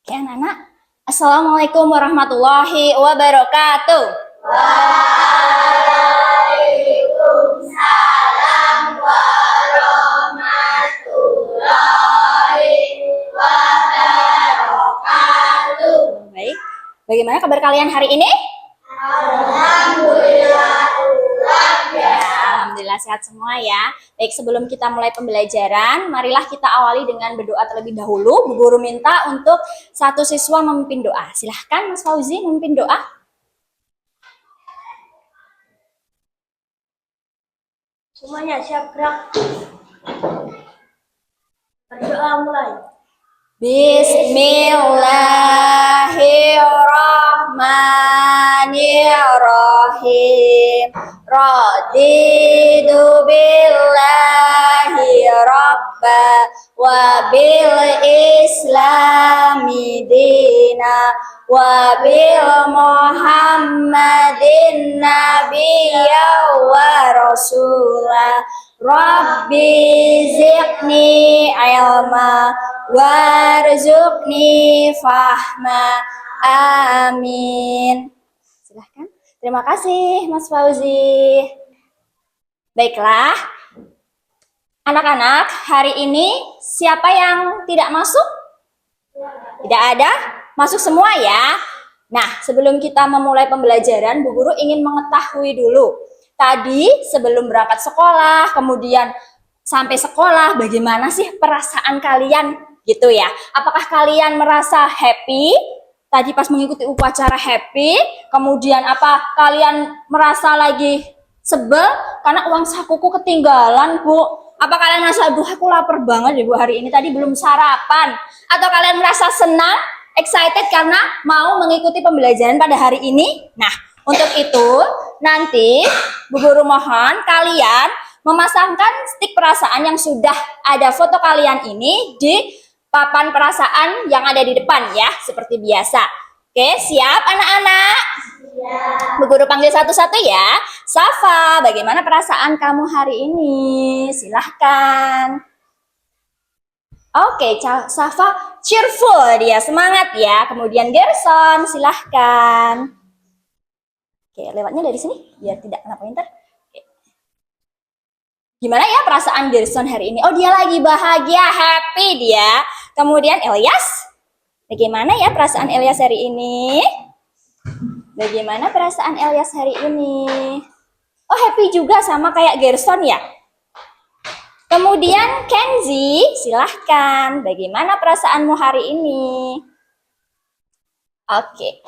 Oke, anak-anak. Assalamualaikum warahmatullahi wabarakatuh. Waalaikumsalam warahmatullahi wabarakatuh. Baik. Bagaimana kabar kalian hari ini? Alhamdulillah. Alhamdulillah sehat semua ya. Baik, sebelum kita mulai pembelajaran, marilah kita awali dengan berdoa terlebih dahulu. Bu Guru minta untuk satu siswa memimpin doa. Silahkan Mas Fauzi memimpin doa. Semuanya siap gerak. Berdoa mulai. Bismillahirrahmanirrahim. Raditu billahi rabba wa bil islami dina wa bil muhammadin nabiyya wa rasulah. Rabbi zidni ilma warzuqni fahma. Amin. Silahkan. Terima kasih Mas Fauzi. Baiklah, anak-anak, hari ini siapa yang tidak masuk? Tidak ada? Masuk semua ya? Nah, sebelum kita memulai pembelajaran, Bu Guru ingin mengetahui dulu. Tadi sebelum berangkat sekolah, kemudian sampai sekolah, bagaimana sih perasaan kalian gitu ya? Apakah kalian merasa happy? Tadi pas mengikuti upacara happy, kemudian apa kalian merasa lagi sebel karena uang sakuku ketinggalan, Bu? Apa kalian merasa, aduh aku lapar banget ya Bu hari ini, tadi belum sarapan? Atau kalian merasa senang, excited karena mau mengikuti pembelajaran pada hari ini? Nah, untuk itu nanti Bu Guru mohon kalian memasangkan stik perasaan yang sudah ada foto kalian ini di papan perasaan yang ada di depan ya, seperti biasa. Oke, siap anak-anak? Ya. Bu Guru panggil satu-satu ya. Safa, bagaimana perasaan kamu hari ini? Silahkan. Oke, Safa cheerful, dia semangat ya. Kemudian Gerson, silahkan. Oke, lewatnya dari sini biar tidak kena pointer. Oke. Gimana ya perasaan Gerson hari ini? Oh, dia lagi bahagia, happy dia. Kemudian Elias, bagaimana ya perasaan Elias hari ini? Bagaimana perasaan Elias hari ini? Oh, happy juga sama kayak Gerson ya. Kemudian Kenzi, silahkan. Bagaimana perasaanmu hari ini? Oke.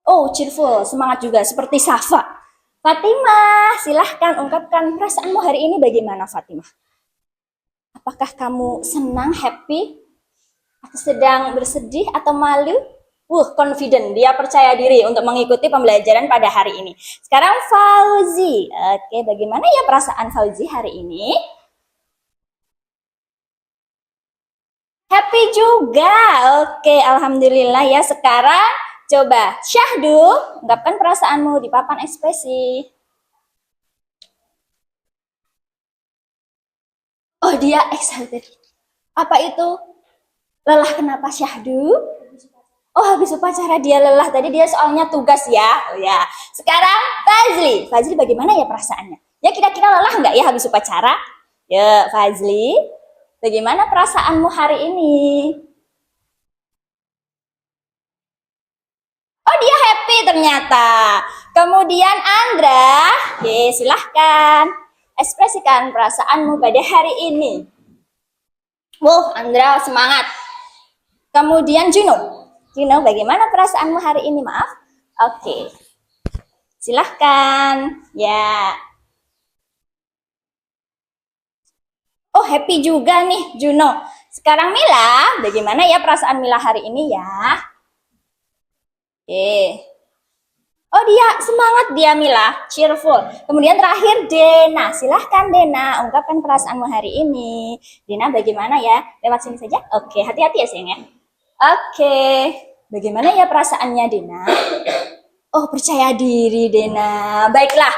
Oh, cheerful, semangat juga seperti Safa. Fatimah, silahkan ungkapkan perasaanmu hari ini bagaimana, Fatimah? Apakah kamu senang, happy? Atau sedang bersedih atau malu? Confident, dia percaya diri untuk mengikuti pembelajaran pada hari ini. Sekarang Fauzi. Oke, bagaimana ya perasaan Fauzi hari ini? Happy juga. Oke, alhamdulillah ya. Sekarang coba Syahdu, ungkapkan perasaanmu di papan ekspresi. Oh, dia excited. Apa itu? Lelah kenapa Syahdu? Oh, habis upacara dia lelah. Tadi dia soalnya tugas ya. Oh ya. Sekarang Fazli. Fazli bagaimana ya perasaannya? Ya kira-kira lelah nggak ya habis upacara? Ya, Fazli. Bagaimana perasaanmu hari ini? Oh, dia happy ternyata. Kemudian Andra, oke, silahkan ekspresikan perasaanmu pada hari ini. Andra semangat. Kemudian Juno, bagaimana perasaanmu hari ini? Maaf. Oke, silahkan. Ya. Oh, happy juga nih Juno. Sekarang Mila, bagaimana ya perasaan Mila hari ini ya? Oke. Oh, dia semangat dia Mila, cheerful. Kemudian terakhir Dena, silahkan Dena, ungkapkan perasaanmu hari ini. Dena bagaimana ya? Lewat sini saja? Oke, hati-hati ya sayang ya. Oke, bagaimana ya perasaannya Dena? Oh, percaya diri Dena. Baiklah,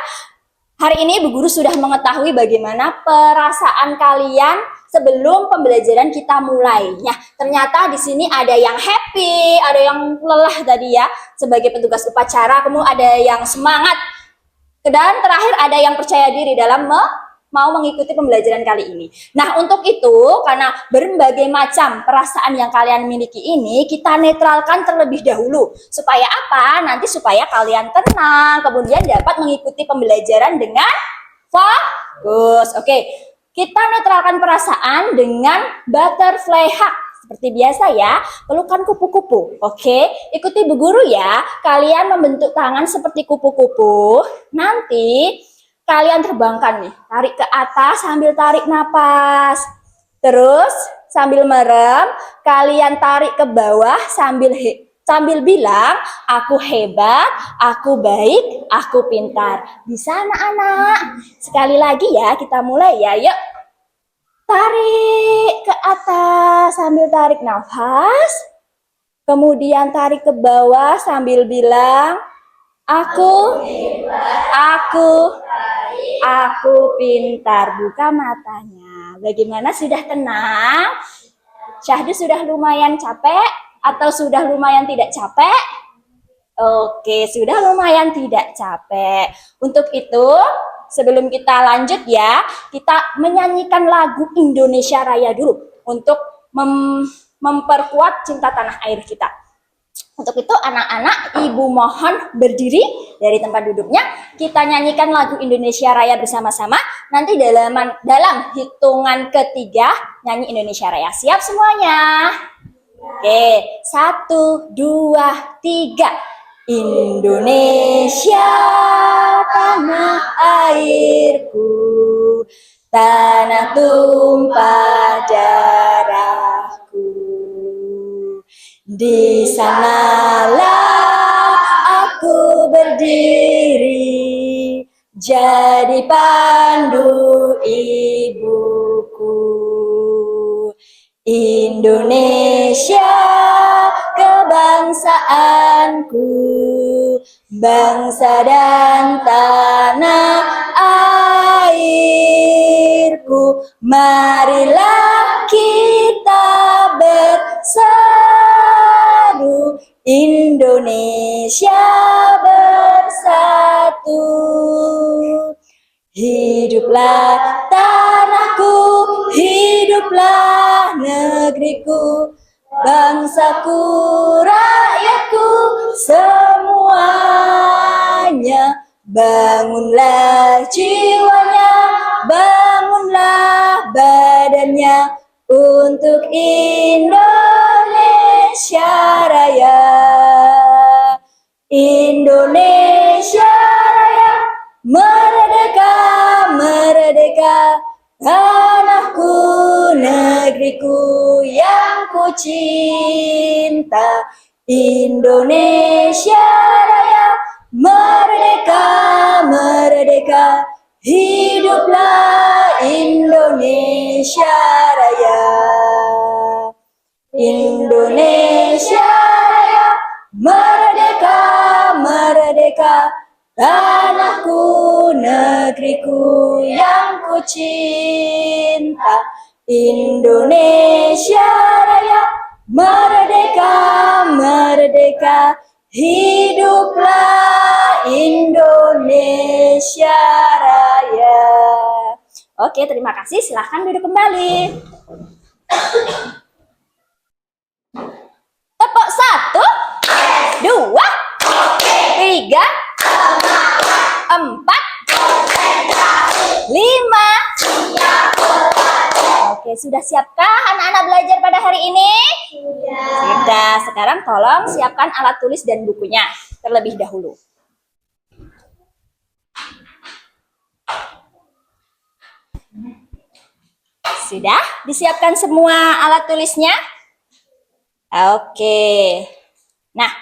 hari ini Bu Guru sudah mengetahui bagaimana perasaan kalian sebelum pembelajaran kita mulai. Ya, ternyata di sini ada yang happy, ada yang lelah tadi ya sebagai petugas upacara, kemudian ada yang semangat, dan terakhir ada yang percaya diri dalam mau mengikuti pembelajaran kali ini. Nah, untuk itu, karena berbagai macam perasaan yang kalian miliki ini, kita netralkan terlebih dahulu. Supaya apa? Nanti supaya kalian tenang, kemudian dapat mengikuti pembelajaran dengan fokus. Oke, kita netralkan perasaan dengan butterfly hug. Seperti biasa ya, pelukan kupu-kupu. Oke, ikuti Bu Guru ya. Kalian membentuk tangan seperti kupu-kupu. Nanti kalian terbangkan nih, tarik ke atas sambil tarik napas. Terus sambil merem, kalian tarik ke bawah sambil bilang, aku hebat, aku baik, aku pintar. Bisa anak-anak? Sekali lagi ya, kita mulai ya. Yuk. Tarik ke atas sambil tarik nafas. Kemudian tarik ke bawah sambil bilang, aku pintar. Buka matanya. Bagaimana, sudah tenang? Syahdu sudah lumayan capek atau sudah lumayan tidak capek? Oke, sudah lumayan tidak capek. Untuk itu, sebelum kita lanjut ya, kita menyanyikan lagu Indonesia Raya dulu untuk memperkuat cinta tanah air kita. Untuk itu anak-anak, ibu mohon berdiri dari tempat duduknya. Kita nyanyikan lagu Indonesia Raya bersama-sama. Nanti dalam hitungan ketiga nyanyi Indonesia Raya. Siap semuanya? Oke, 1, 2, 3. Indonesia tanah airku, tanah tumpah darahku. Di sanalah aku berdiri, jadi pandu ibuku. Indonesia kebangsaanku, bangsa dan tanah airku. Marilah kita bersatu, Indonesia bersatu. Hiduplah tanahku, hiduplah negeriku, bangsaku, rakyatku, semuanya. Bangunlah jiwanya, bangunlah badannya untuk Indonesia Raya. Indonesia Raya, merdeka, merdeka, tanahku, negeriku yang ku cinta. Indonesia Raya, merdeka, merdeka, hiduplah Indonesia Raya. Indonesia Raya, merdeka, merdeka, tanahku, negeriku yang ku cinta. Indonesia Raya, merdeka, merdeka, hiduplah Indonesia Raya. Oke, terima kasih. Silahkan duduk kembali. Tepuk 1, 2, 3, 4, 5. Oke, sudah siapkah anak-anak belajar pada hari ini? Sudah. Sekarang tolong siapkan alat tulis dan bukunya terlebih dahulu. Sudah disiapkan semua alat tulisnya? Oke. Nah,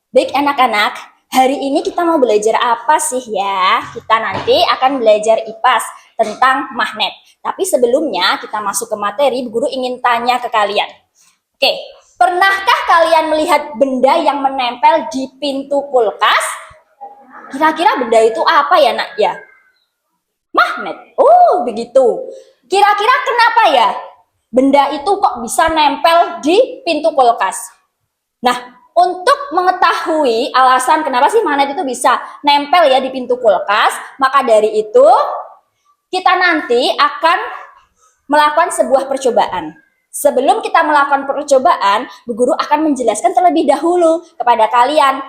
baik anak-anak, hari ini kita mau belajar apa sih ya? Kita nanti akan belajar IPAS tentang magnet. Tapi sebelumnya kita masuk ke materi, Bu Guru ingin tanya ke kalian. Oke, pernahkah kalian melihat benda yang menempel di pintu kulkas? Kira-kira benda itu apa ya, Nak? Ya, magnet. Oh, begitu. Kira-kira kenapa ya benda itu kok bisa nempel di pintu kulkas? Nah, untuk mengetahui alasan kenapa sih magnet itu bisa nempel ya di pintu kulkas, maka dari itu kita nanti akan melakukan sebuah percobaan. Sebelum kita melakukan percobaan, Bu Guru akan menjelaskan terlebih dahulu kepada kalian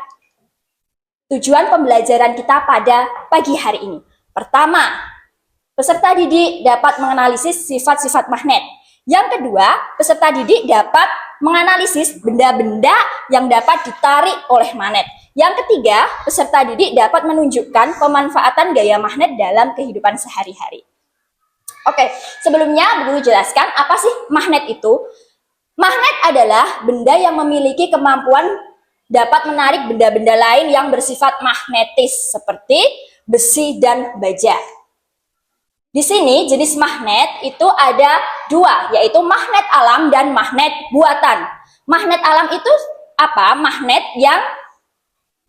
tujuan pembelajaran kita pada pagi hari ini. Pertama, peserta didik dapat menganalisis sifat-sifat magnet. Yang kedua, peserta didik dapat menganalisis benda-benda yang dapat ditarik oleh magnet. Yang ketiga, peserta didik dapat menunjukkan pemanfaatan gaya magnet dalam kehidupan sehari-hari. Oke, sebelumnya Bu Guru jelaskan apa sih magnet itu? Magnet adalah benda yang memiliki kemampuan dapat menarik benda-benda lain yang bersifat magnetis seperti besi dan baja. Di sini jenis magnet itu ada dua, yaitu magnet alam dan magnet buatan. Magnet alam itu apa? Magnet yang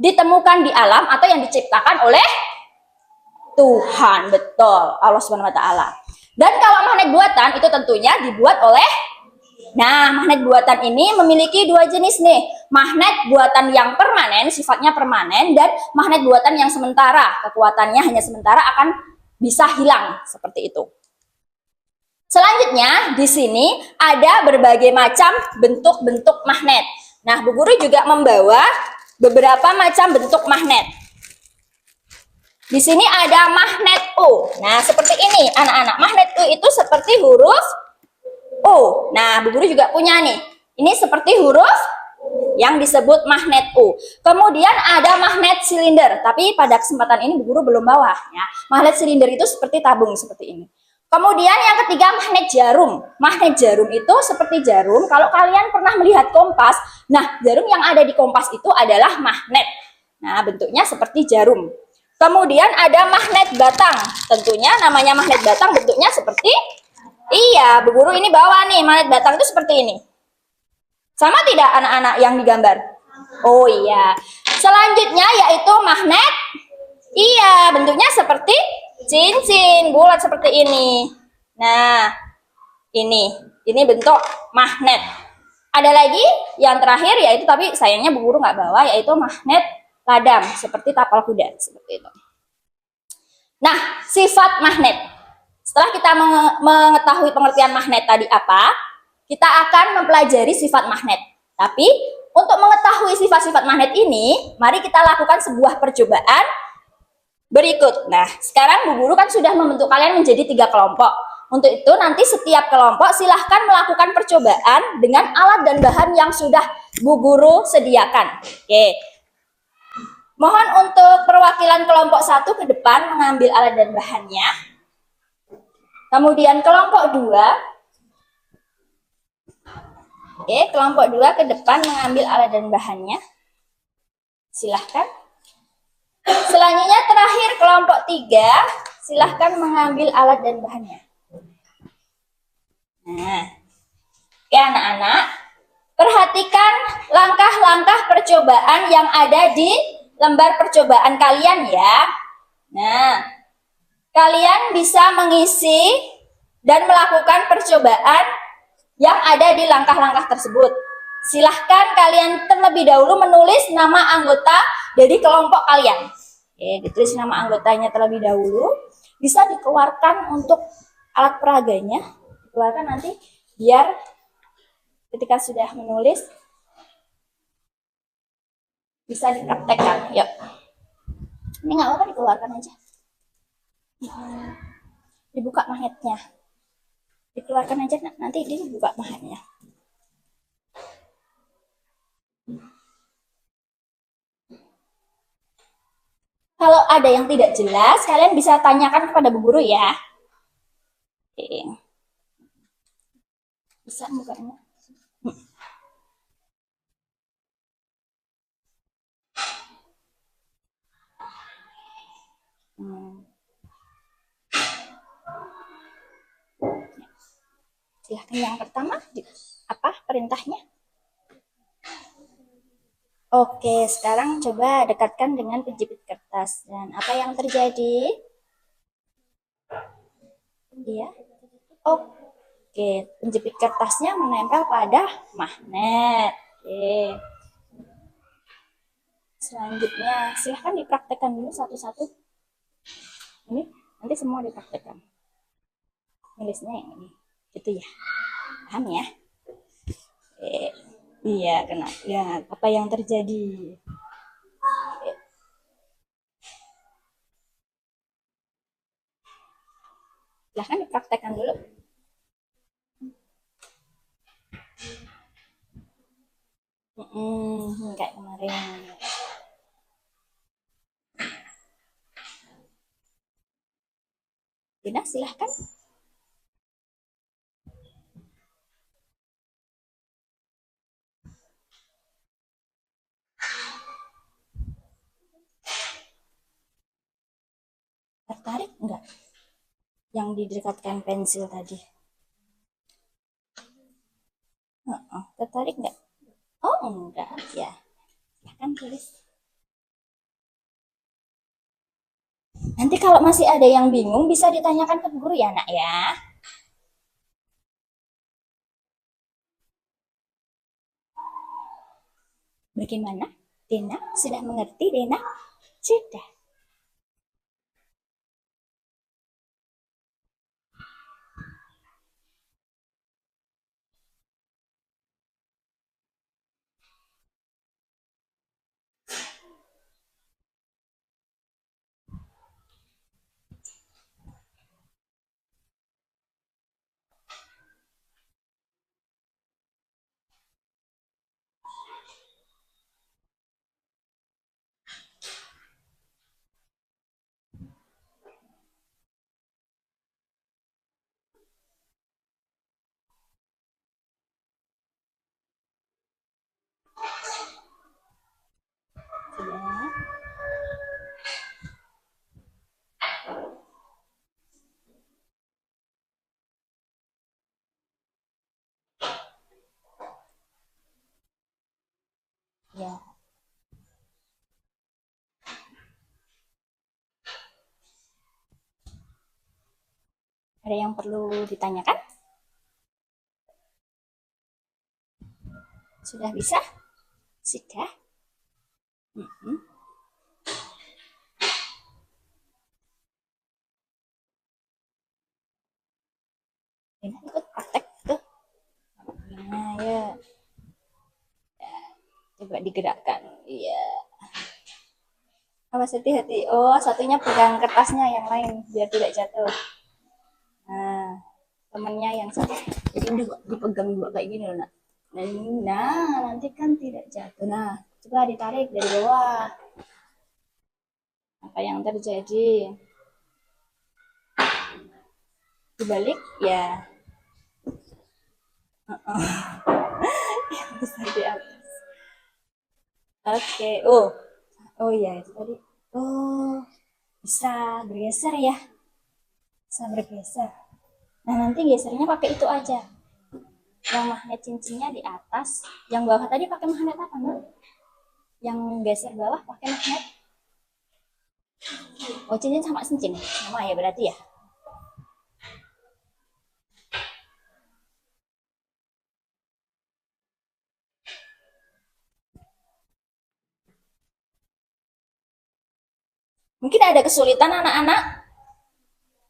ditemukan di alam atau yang diciptakan oleh Tuhan, betul, Allah Subhanahu wa taala. Dan kalau magnet buatan itu tentunya dibuat oleh, nah, magnet buatan ini memiliki dua jenis nih. Magnet buatan yang permanen, sifatnya permanen, dan magnet buatan yang sementara, kekuatannya hanya sementara, akan bisa hilang seperti itu. Selanjutnya di sini ada berbagai macam bentuk-bentuk magnet. Nah, Bu Guru juga membawa beberapa macam bentuk magnet. Di sini ada magnet U. Nah, seperti ini anak-anak. Magnet U itu seperti huruf U. Nah, Bu Guru juga punya nih. Ini seperti huruf yang disebut magnet U. Kemudian ada magnet silinder. Tapi pada kesempatan ini Bu Guru belum bawa ya. Magnet silinder itu seperti tabung seperti ini. Kemudian yang ketiga magnet jarum. Magnet jarum itu seperti jarum. Kalau kalian pernah melihat kompas, nah jarum yang ada di kompas itu adalah magnet. Nah, bentuknya seperti jarum. Kemudian ada magnet batang. Tentunya namanya magnet batang bentuknya seperti, iya, Bu Guru ini bawa nih, magnet batang itu seperti ini. Sama tidak anak-anak yang digambar? Oh iya. Selanjutnya yaitu magnet, iya, bentuknya seperti cincin, bulat seperti ini. Nah, ini bentuk magnet. Ada lagi yang terakhir yaitu, tapi sayangnya Bu Guru nggak bawa, yaitu magnet ladang seperti tapal kuda seperti itu. Nah, sifat magnet. Setelah kita mengetahui pengertian magnet tadi apa, kita akan mempelajari sifat magnet. Tapi untuk mengetahui sifat-sifat magnet ini, mari kita lakukan sebuah percobaan berikut. Nah, sekarang Bu Guru kan sudah membentuk kalian menjadi 3 kelompok. Untuk itu nanti setiap kelompok silahkan melakukan percobaan dengan alat dan bahan yang sudah Bu Guru sediakan. Oke. Mohon untuk perwakilan kelompok 1 ke depan mengambil alat dan bahannya. Kemudian kelompok 2. Oke, kelompok 2 ke depan mengambil alat dan bahannya. Silahkan. Selanjutnya terakhir kelompok 3, silahkan mengambil alat dan bahannya. Nah, oke anak-anak, perhatikan langkah-langkah percobaan yang ada di lembar percobaan kalian ya. Nah, kalian bisa mengisi dan melakukan percobaan yang ada di langkah-langkah tersebut. Silahkan kalian terlebih dahulu menulis nama anggota dari kelompok kalian. Oke, ditulis nama anggotanya terlebih dahulu. Bisa dikeluarkan untuk alat peraganya. Dikeluarkan nanti biar ketika sudah menulis bisa dipraktekkan. Yuk. Ini nggak apa-apa, dikeluarkan aja. Dibuka magnetnya. Dikeluarkan aja, nanti dibuka magnetnya. Kalau ada yang tidak jelas, kalian bisa tanyakan kepada Bu Guru ya. Oke. Bisa bukanya. Silahkan yang pertama, apa perintahnya? Oke, sekarang coba dekatkan dengan penjepit kertas. Dan apa yang terjadi? Iya. Oh, Oke, penjepit kertasnya menempel pada magnet. Oke. Selanjutnya, silahkan dipraktekkan dulu satu-satu. Ini nanti semua dipraktekkan. Nulisnya yang ini. Gitu ya. Paham ya? Iya, kena. Lihat apa yang terjadi. Silahkan dipraktekkan dulu. Kayak kemarin. Dina, silahkan. Tertarik enggak? Yang didekatkan pensil tadi. Tertarik enggak? Oh, enggak. Ya. Silahkan tulis. Nanti kalau masih ada yang bingung, bisa ditanyakan ke guru ya, nak ya. Bagaimana? Dena, sudah mengerti, Dena? Sudah. Sudah. Ya. Ada yang perlu ditanyakan? Sudah bisa? Sudah. Dena ikut praktek tuh. Nah, ya. Coba digerakkan. Iya. Awas hati-hati. Oh, satunya pegang kertasnya, yang lain biar tidak jatuh. Nah, temennya yang satu. Jadi udah dipegang dua kayak gini loh, nak. Nah, nanti kan tidak jatuh. Nah, coba ditarik dari bawah. Apa yang terjadi? Dibalik, ya. Yang besar di atas. Oke. Oh ya, itu tadi. Oh, bisa bergeser ya. Bisa bergeser. Nah, nanti gesernya pakai itu aja. Yang magnet cincinnya di atas, yang bawah tadi pakai magnet apa, Mbak? Yang geser bawah pakai magnet. Oh, cincin sama cincin. Sama ya berarti ya. Mungkin ada kesulitan anak-anak?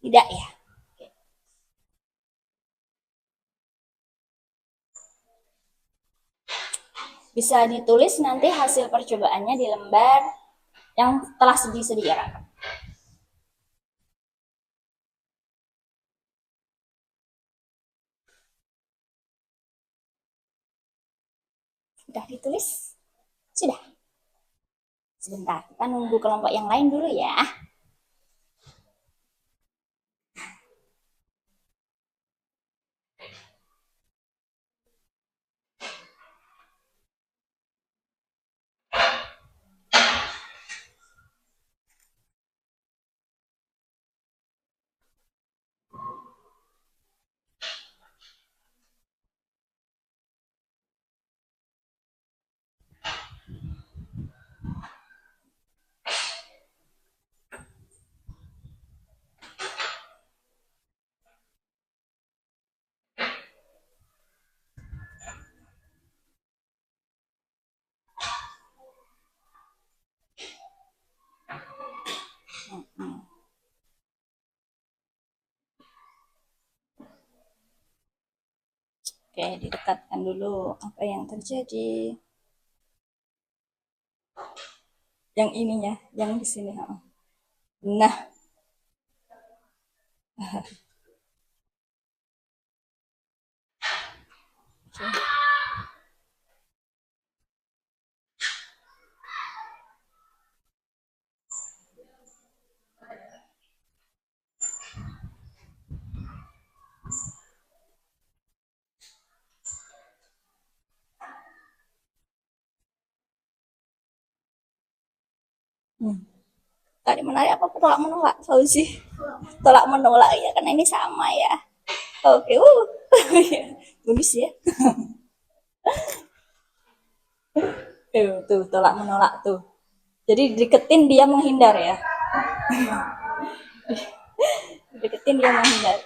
Tidak ya? Bisa ditulis nanti hasil percobaannya di lembar yang telah disediakan. Sudah ditulis? Sudah. Sebentar, kita nunggu kelompok yang lain dulu ya. Oke, didekatkan dulu apa yang terjadi. Yang ininya, yang di sini. Nah, tadi menarik apa tolak menolak Fauzi? Tolak menolak ya, karena ini sama ya. Oke, bagus ya. Tuh, tolak menolak tuh. Jadi deketin dia menghindar ya. Deketin dia menghindar.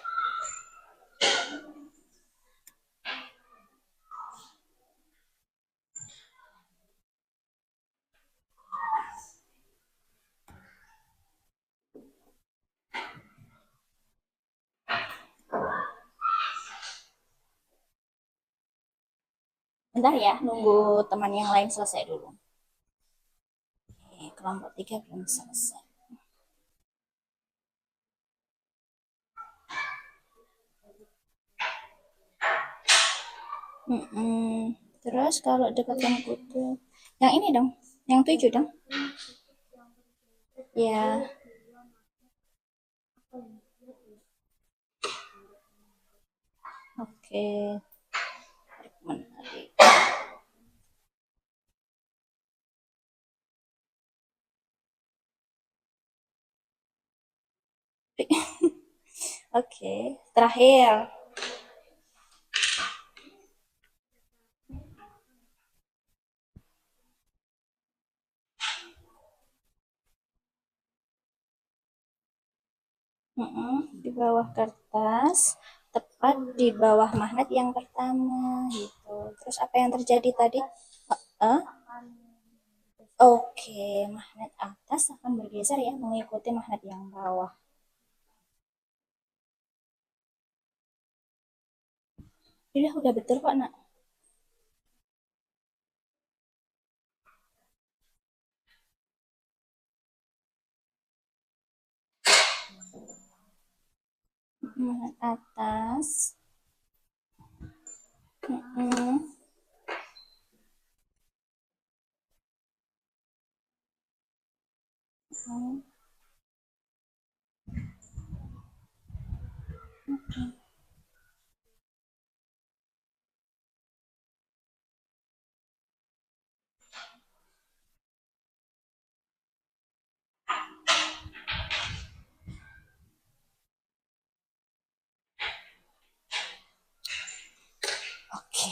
Bentar ya, nunggu teman yang lain selesai dulu. Kelompok 3 belum selesai. Terus kalau dekatkan kutu, yang ini dong, yang 7 dong. Ya. Oke. Menarik. Oke, terakhir. Di bawah kertas, tepat di bawah magnet yang pertama gitu. Terus apa yang terjadi tadi? Oke, magnet atas akan bergeser ya mengikuti magnet yang bawah. Udah betul kok, Nak. Magnet atas. Oke.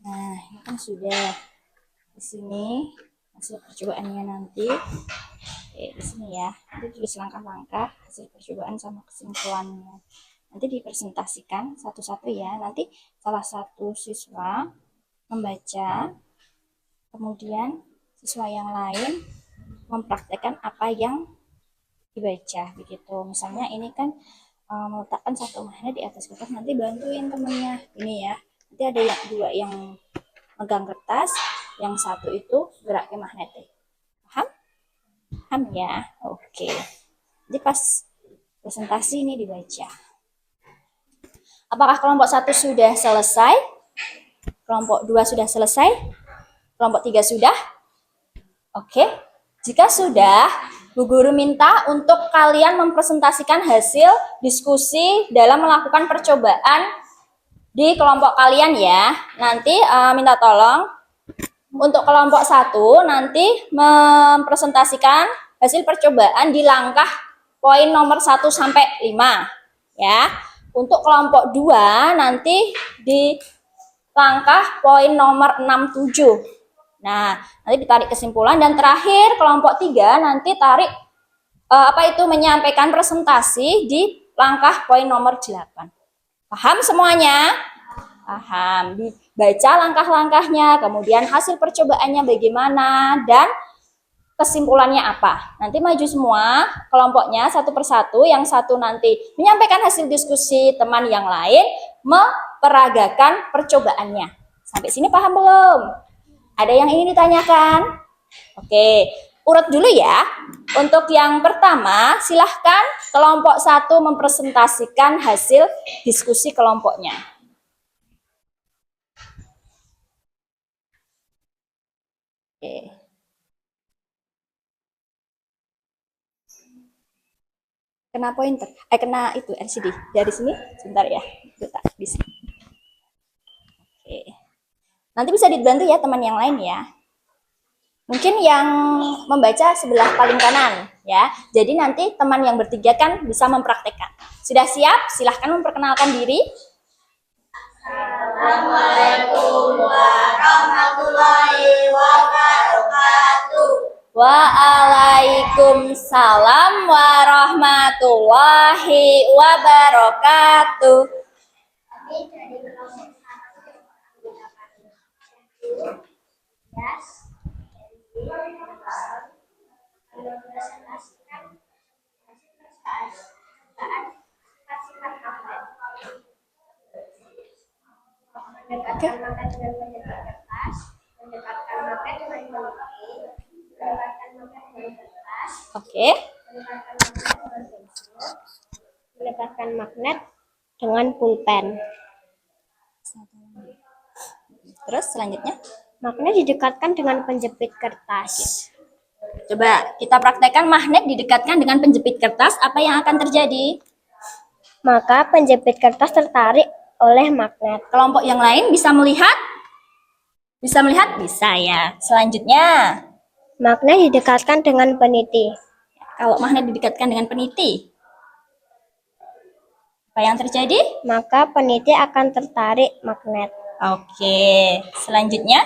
Nah, ini kan sudah di sini hasil percobaannya nanti. Oke, di sini ya. Nanti tulis langkah-langkah hasil percobaan sama kesimpulannya. Nanti dipresentasikan satu-satu ya. Nanti salah satu siswa membaca, kemudian siswa yang lain mempraktekkan apa yang dibaca begitu. Misalnya ini kan meletakkan satu magnet di atas kertas, nanti bantuin temennya ini ya. Nanti ada yang dua yang megang kertas, yang satu itu gerak ke magnetnya. Paham? Paham ya? Oke. Jadi pas presentasi ini dibaca. Apakah kelompok 1 sudah selesai? Kelompok 2 sudah selesai? Kelompok 3 sudah? Oke. Jika sudah, Bu Guru minta untuk kalian mempresentasikan hasil diskusi dalam melakukan percobaan di kelompok kalian ya. Nanti minta tolong untuk kelompok 1 nanti mempresentasikan hasil percobaan di langkah poin nomor 1 sampai 5 ya. Untuk kelompok 2 nanti di langkah poin nomor 6 7. Nah, nanti ditarik kesimpulan, dan terakhir kelompok 3 nanti tarik menyampaikan presentasi di langkah poin nomor 8. Paham semuanya? Paham. Dibaca langkah-langkahnya, kemudian hasil percobaannya bagaimana, dan kesimpulannya apa. Nanti maju semua kelompoknya satu persatu, yang satu nanti menyampaikan hasil diskusi, teman yang lain peragakan percobaannya. Sampai sini paham belum? Ada yang ingin ditanyakan? Oke, urut dulu ya. Untuk yang pertama, silahkan kelompok 1 mempresentasikan hasil diskusi kelompoknya. Oke. Kena pointer, kena itu LCD dari sini, sebentar ya, letak di sini. Oke, nanti bisa dibantu ya teman yang lain ya. Mungkin yang membaca sebelah paling kanan ya. Jadi nanti teman yang bertiga kan bisa mempraktekkan. Sudah siap? Silahkan memperkenalkan diri. Assalamualaikum warahmatullahi wabarakatuh. Waalaikumsalam warahmatullahi wabarakatuh. Kami dari kelompok 1 mempresentasikan hasil percobaan sifat magnet. Mendekatkan magnet dengan penyebar kertas, mendekatkan magnet dengan peniti, mendekatkan magnet dengan kertas, Oke. mendekatkan magnet dengan pensil, mendekatkan magnet dengan pulpen. Terus selanjutnya? Magnet didekatkan dengan penjepit kertas. Coba kita praktekkan magnet didekatkan dengan penjepit kertas, apa yang akan terjadi? Maka penjepit kertas tertarik oleh magnet. Kelompok yang lain bisa melihat? Bisa melihat? Bisa ya. Selanjutnya, Magnet didekatkan dengan peniti. kalau magnet didekatkan dengan peniti, apa yang terjadi? Maka peniti akan tertarik magnet. Oke, selanjutnya,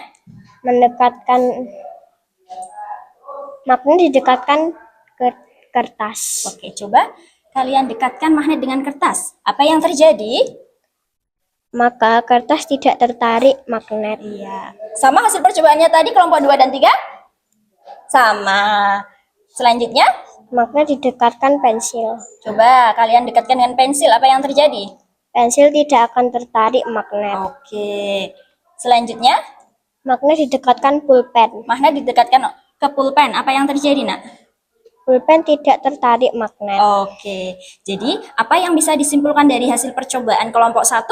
Magnet didekatkan ke kertas. oke, coba kalian dekatkan magnet dengan kertas. Apa yang terjadi? Maka kertas tidak tertarik magnet. Iya. Sama hasil percobaannya tadi kelompok 2 dan 3? Sama. Selanjutnya, Magnet didekatkan pensil. coba kalian dekatkan dengan pensil. Apa yang terjadi? Pensil tidak akan tertarik magnet. Oke. Selanjutnya, Magnet didekatkan pulpen. magnet didekatkan ke pulpen. Apa yang terjadi, Nak? Pulpen tidak tertarik magnet. Oke. Jadi, apa yang bisa disimpulkan dari hasil percobaan kelompok 1?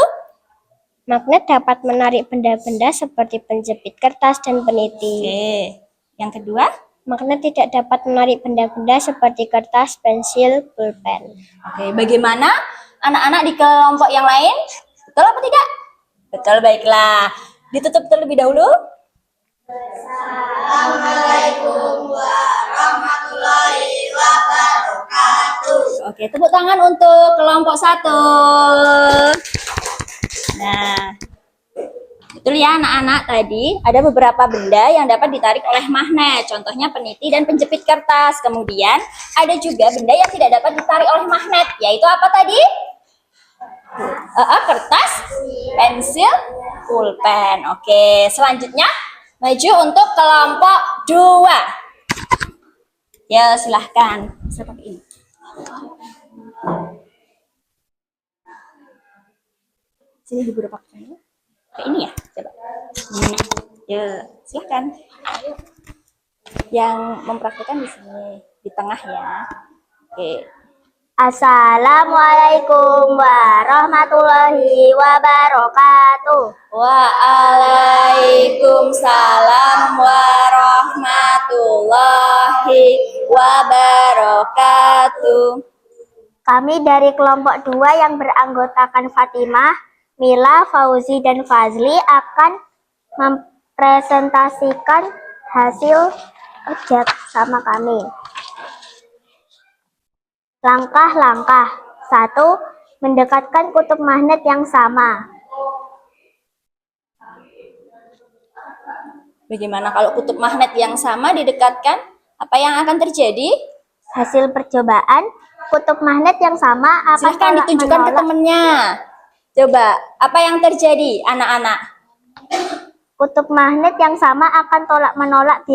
Magnet dapat menarik benda-benda seperti penjepit kertas dan peniti. Oke. Yang kedua? Magnet tidak dapat menarik benda-benda seperti kertas, pensil, pulpen. Oke, bagaimana anak-anak di kelompok yang lain? Betul apa tidak? Betul, baiklah. Ditutup terlebih dahulu. Assalamualaikum warahmatullahi wabarakatuh. Oke, tepuk tangan untuk kelompok 1. Nah, betul ya anak-anak, tadi ada beberapa benda yang dapat ditarik oleh magnet. Contohnya peniti dan penjepit kertas. Kemudian ada juga benda yang tidak dapat ditarik oleh magnet. Yaitu apa tadi? Kertas, pensil, pulpen. Oke, selanjutnya maju untuk kelompok 2. Ya, silahkan. Bisa pakai ini. Sini hibur pakainya. Kayak ini ya, coba. Ya, silahkan. Yang mempraktikkan di sini, di tengah ya. Oke. Assalamualaikum warahmatullahi wabarakatuh. Waalaikumsalam warahmatullahi wabarakatuh. Kami dari kelompok 2 yang beranggotakan Fatimah, Mila, Fauzi, dan Fazli akan mempresentasikan hasil kerja sama kami. Langkah-langkah. 1. Mendekatkan kutub magnet yang sama. Bagaimana kalau kutub magnet yang sama didekatkan? Apa yang akan terjadi? Hasil percobaan, kutub magnet yang sama akan Silahkan ditunjukkan ke temennya. Coba, apa yang terjadi anak-anak? Kutub magnet yang sama akan tolak-menolak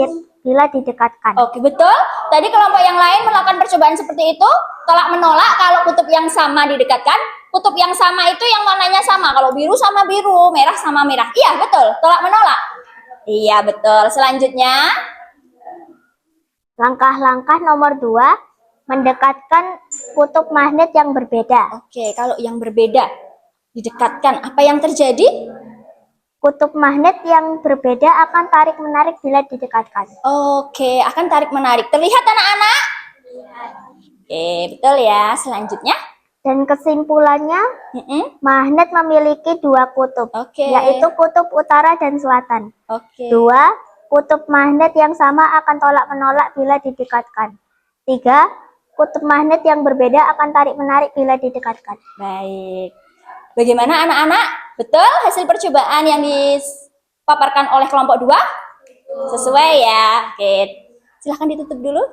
bila didekatkan. Oke, betul. Tadi kelompok yang lain melakukan percobaan seperti itu, tolak menolak kalau kutub yang sama didekatkan. kutub yang sama itu yang warnanya sama. Kalau biru sama biru, merah sama merah. Iya, betul. Tolak menolak. Iya, betul. Selanjutnya, Langkah-langkah nomor 2, mendekatkan kutub magnet yang berbeda. oke, kalau yang berbeda didekatkan, apa yang terjadi? Kutub magnet yang berbeda akan tarik-menarik bila didekatkan. Oke, akan tarik menarik. Terlihat anak-anak? Oke, betul ya. Selanjutnya, Dan kesimpulannya, Mm-mm. magnet memiliki 2 kutub, Oke. yaitu kutub utara dan selatan. Oke. 2, kutub magnet yang sama akan tolak-menolak bila didekatkan. 3, kutub magnet yang berbeda akan tarik-menarik bila didekatkan. Baik. Bagaimana anak-anak? Betul hasil percobaan yang dipaparkan oleh kelompok 2? Sesuai ya. Oke. Silahkan ditutup dulu.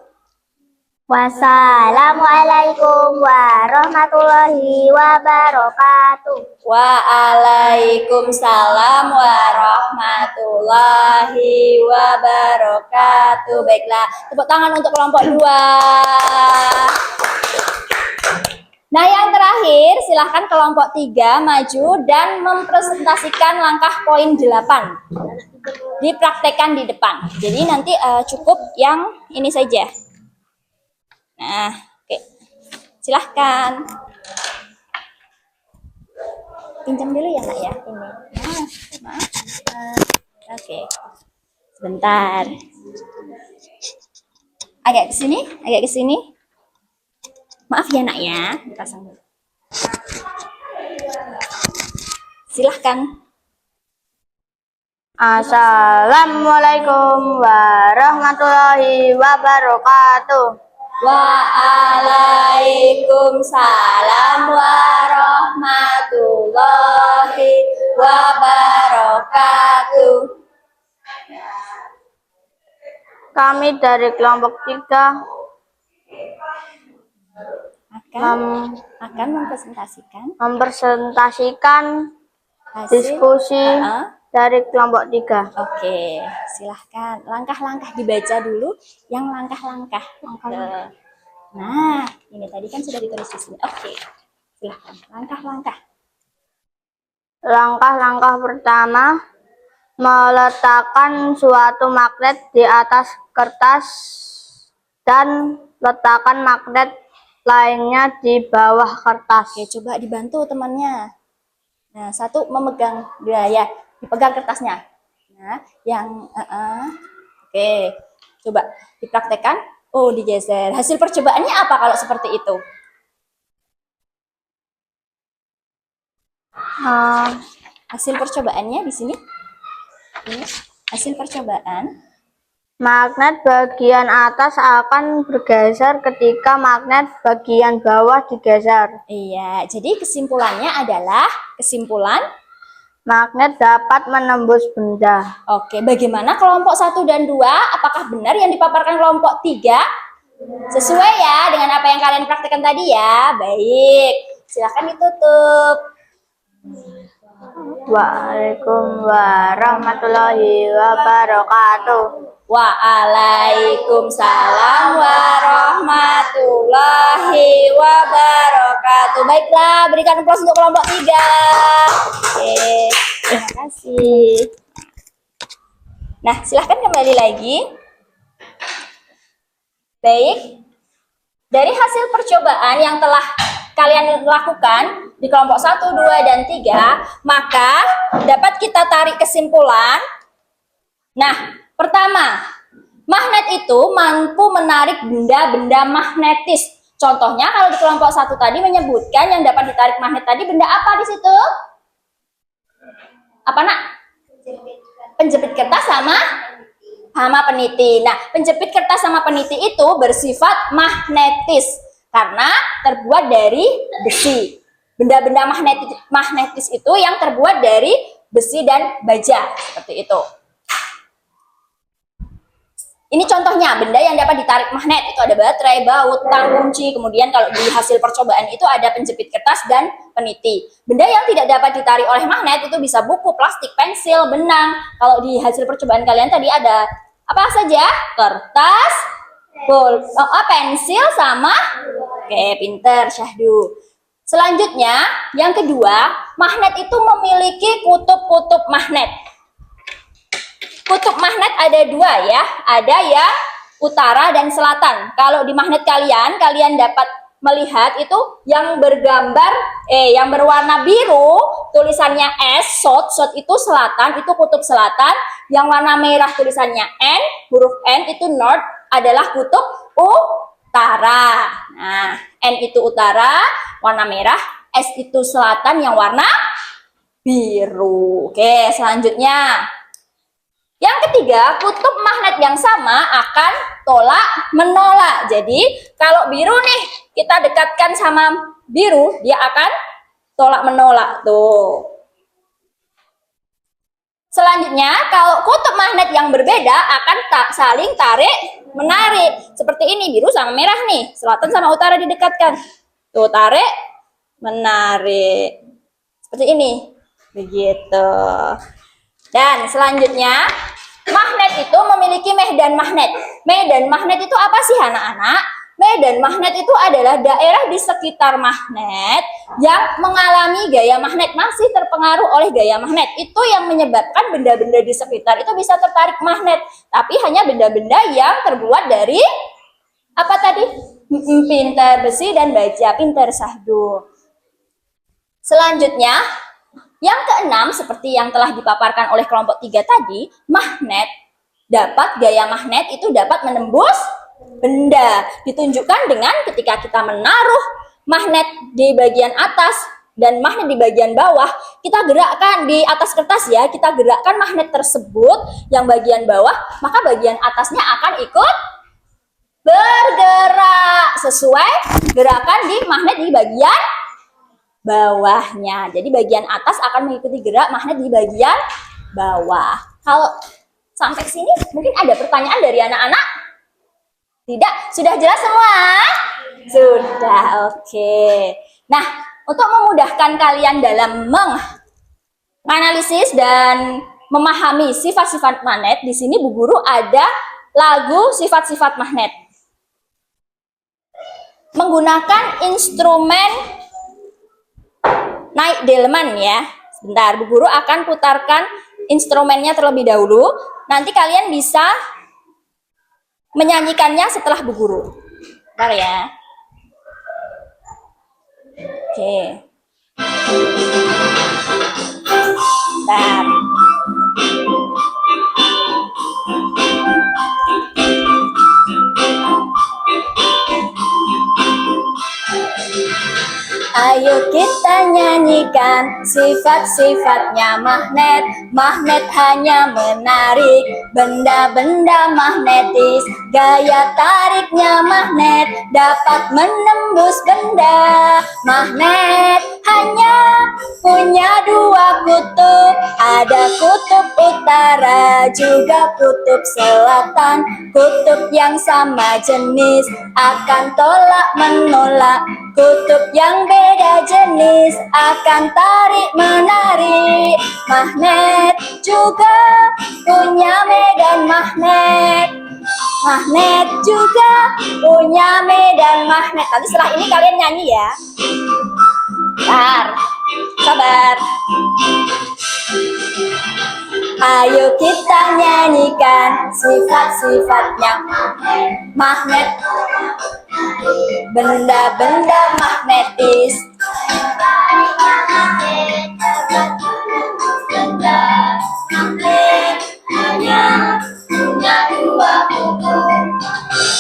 Wassalamualaikum warahmatullahi wabarakatuh. Waalaikumsalam warahmatullahi wabarakatuh. Baiklah, tepuk tangan untuk kelompok 2. Nah, yang terakhir, silahkan kelompok 3 maju dan mempresentasikan langkah poin 8. Dipraktekkan di depan. Jadi nanti cukup yang ini saja. Nah, oke. Silahkan. Pinjam dulu ya, Nak ya. Ini. Maaf. Oke. Sebentar. Agak ke sini, agak ke sini. Maaf ya, Nak ya. Dipasang dulu. Silahkan. Assalamualaikum warahmatullahi wabarakatuh. Waalaikumsalam warahmatullahi wabarakatuh. Kami dari kelompok 3 akan mempresentasikan mempresentasikan hasil diskusi dari kelompok 3. Oke, silahkan. Langkah-langkah dibaca dulu. Yang langkah-langkah. Nah, ini tadi kan sudah ditulis di sini. Oke, silahkan. Langkah-langkah. Langkah-langkah pertama, meletakkan suatu magnet di atas kertas dan letakkan magnet lainnya di bawah kertas. Oke, coba dibantu temannya. Nah, satu memegang, ya, dipegang kertasnya. Nah, yang oke, coba dipraktekkan. Oh, digeser. Hasil percobaannya apa kalau seperti itu? Hasil percobaannya di sini. Ini, hasil percobaan. Magnet bagian atas akan bergeser ketika magnet bagian bawah digeser. Iya, jadi kesimpulannya adalah Magnet dapat menembus benda. Oke, bagaimana kelompok 1 dan 2? Apakah benar yang dipaparkan kelompok 3? Sesuai ya dengan apa yang kalian praktekkan tadi ya. Baik, silakan ditutup. Waalaikumsalam warahmatullahi wabarakatuh. Waalaikumsalam warahmatullahi wabarakatuh. Baiklah, berikan aplaus untuk kelompok 3. Oke, terima kasih. Nah, silahkan kembali lagi. Baik, dari hasil percobaan yang telah kalian lakukan di kelompok 1, 2, dan 3, maka dapat kita tarik kesimpulan. Nah, pertama, magnet itu mampu menarik benda-benda magnetis. Contohnya kalau di kelompok 1 tadi menyebutkan yang dapat ditarik magnet tadi benda apa di situ? Apa, Nak? Penjepit kertas sama peniti. Nah, penjepit kertas sama peniti itu bersifat magnetis karena terbuat dari besi. Benda-benda magnetis itu yang terbuat dari besi dan baja, seperti itu. Ini contohnya, benda yang dapat ditarik magnet itu ada baterai, baut, tang, kunci. Kemudian kalau di hasil percobaan itu ada penjepit kertas dan peniti. Benda yang tidak dapat ditarik oleh magnet itu bisa buku, plastik, pensil, benang. Kalau di hasil percobaan kalian tadi ada apa saja? Kertas, pensil sama, oke, pinter, syahdu. Selanjutnya, yang kedua, magnet itu memiliki kutub-kutub magnet. Kutub magnet ada dua ya, ada yang utara dan selatan. Kalau di magnet kalian dapat melihat itu yang bergambar, yang berwarna biru, tulisannya S, south itu selatan, itu kutub selatan. Yang warna merah tulisannya N, huruf N itu north, adalah kutub utara. Nah, N itu utara, warna merah, S itu selatan yang warna biru. Oke, selanjutnya. Yang ketiga, kutub magnet yang sama akan tolak menolak. Jadi, kalau biru nih kita dekatkan sama biru, dia akan tolak menolak tuh. Selanjutnya, kalau kutub magnet yang berbeda akan saling tarik menarik. Seperti ini, biru sama merah nih, selatan sama utara didekatkan. Tuh, tarik menarik. Seperti ini. Begitu. Dan selanjutnya, magnet itu memiliki medan magnet. Medan magnet itu apa sih anak-anak? Medan magnet itu adalah daerah di sekitar magnet yang mengalami gaya magnet, masih terpengaruh oleh gaya magnet. Itu yang menyebabkan benda-benda di sekitar itu bisa tertarik magnet. Tapi hanya benda-benda yang terbuat dari apa tadi? Pinter besi dan baja, pinter sahdu. Selanjutnya, yang keenam, seperti yang telah dipaparkan oleh kelompok 3 tadi, magnet gaya magnet itu dapat menembus benda. Ditunjukkan dengan ketika kita menaruh magnet di bagian atas dan magnet di bagian bawah, kita gerakkan di atas kertas ya, kita gerakkan magnet tersebut yang bagian bawah, maka bagian atasnya akan ikut bergerak sesuai gerakan di magnet di bagian bawahnya. Jadi bagian atas akan mengikuti gerak magnet di bagian bawah. Kalau sampai sini mungkin ada pertanyaan dari anak-anak? Tidak? Sudah jelas semua? Sudah, oke. Nah, untuk memudahkan kalian dalam menganalisis dan memahami sifat-sifat magnet, di sini Bu Guru ada lagu sifat-sifat magnet. Menggunakan instrumen naik delman ya. Sebentar, Bu Guru akan putarkan instrumennya terlebih dahulu. Nanti kalian bisa menyanyikannya setelah Bu Guru. Bentar ya. Oke. Bentar. Ayo kita nyanyikan sifat-sifatnya magnet. Magnet hanya menarik benda-benda magnetis. Gaya tariknya magnet dapat menembus benda. Magnet hanya punya dua kutub. Ada kutub utara juga kutub selatan. Kutub yang sama jenis akan tolak menolak. Kutub yang beda jenis akan tarik menarik. Magnet juga punya medan magnet. Magnet juga punya medan magnet. Nanti setelah ini kalian nyanyi ya. Bentar, sabar. Ayo kita nyanyikan sifat-sifatnya magnet. Benda-benda magnetis. Magnet hanya punya dua kutub.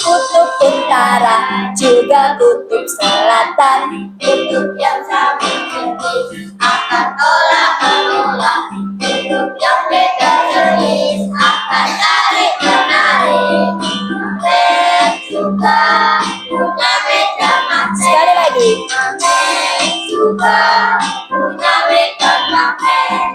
Kutub utara juga kutub selatan. Kutub yang sama jenis akan tolak menolak. Kutub yang beda jenis akan tarik menarik. Magnet juga punya medan magnet. Sekali lagi. Magnet juga punya medan magnet.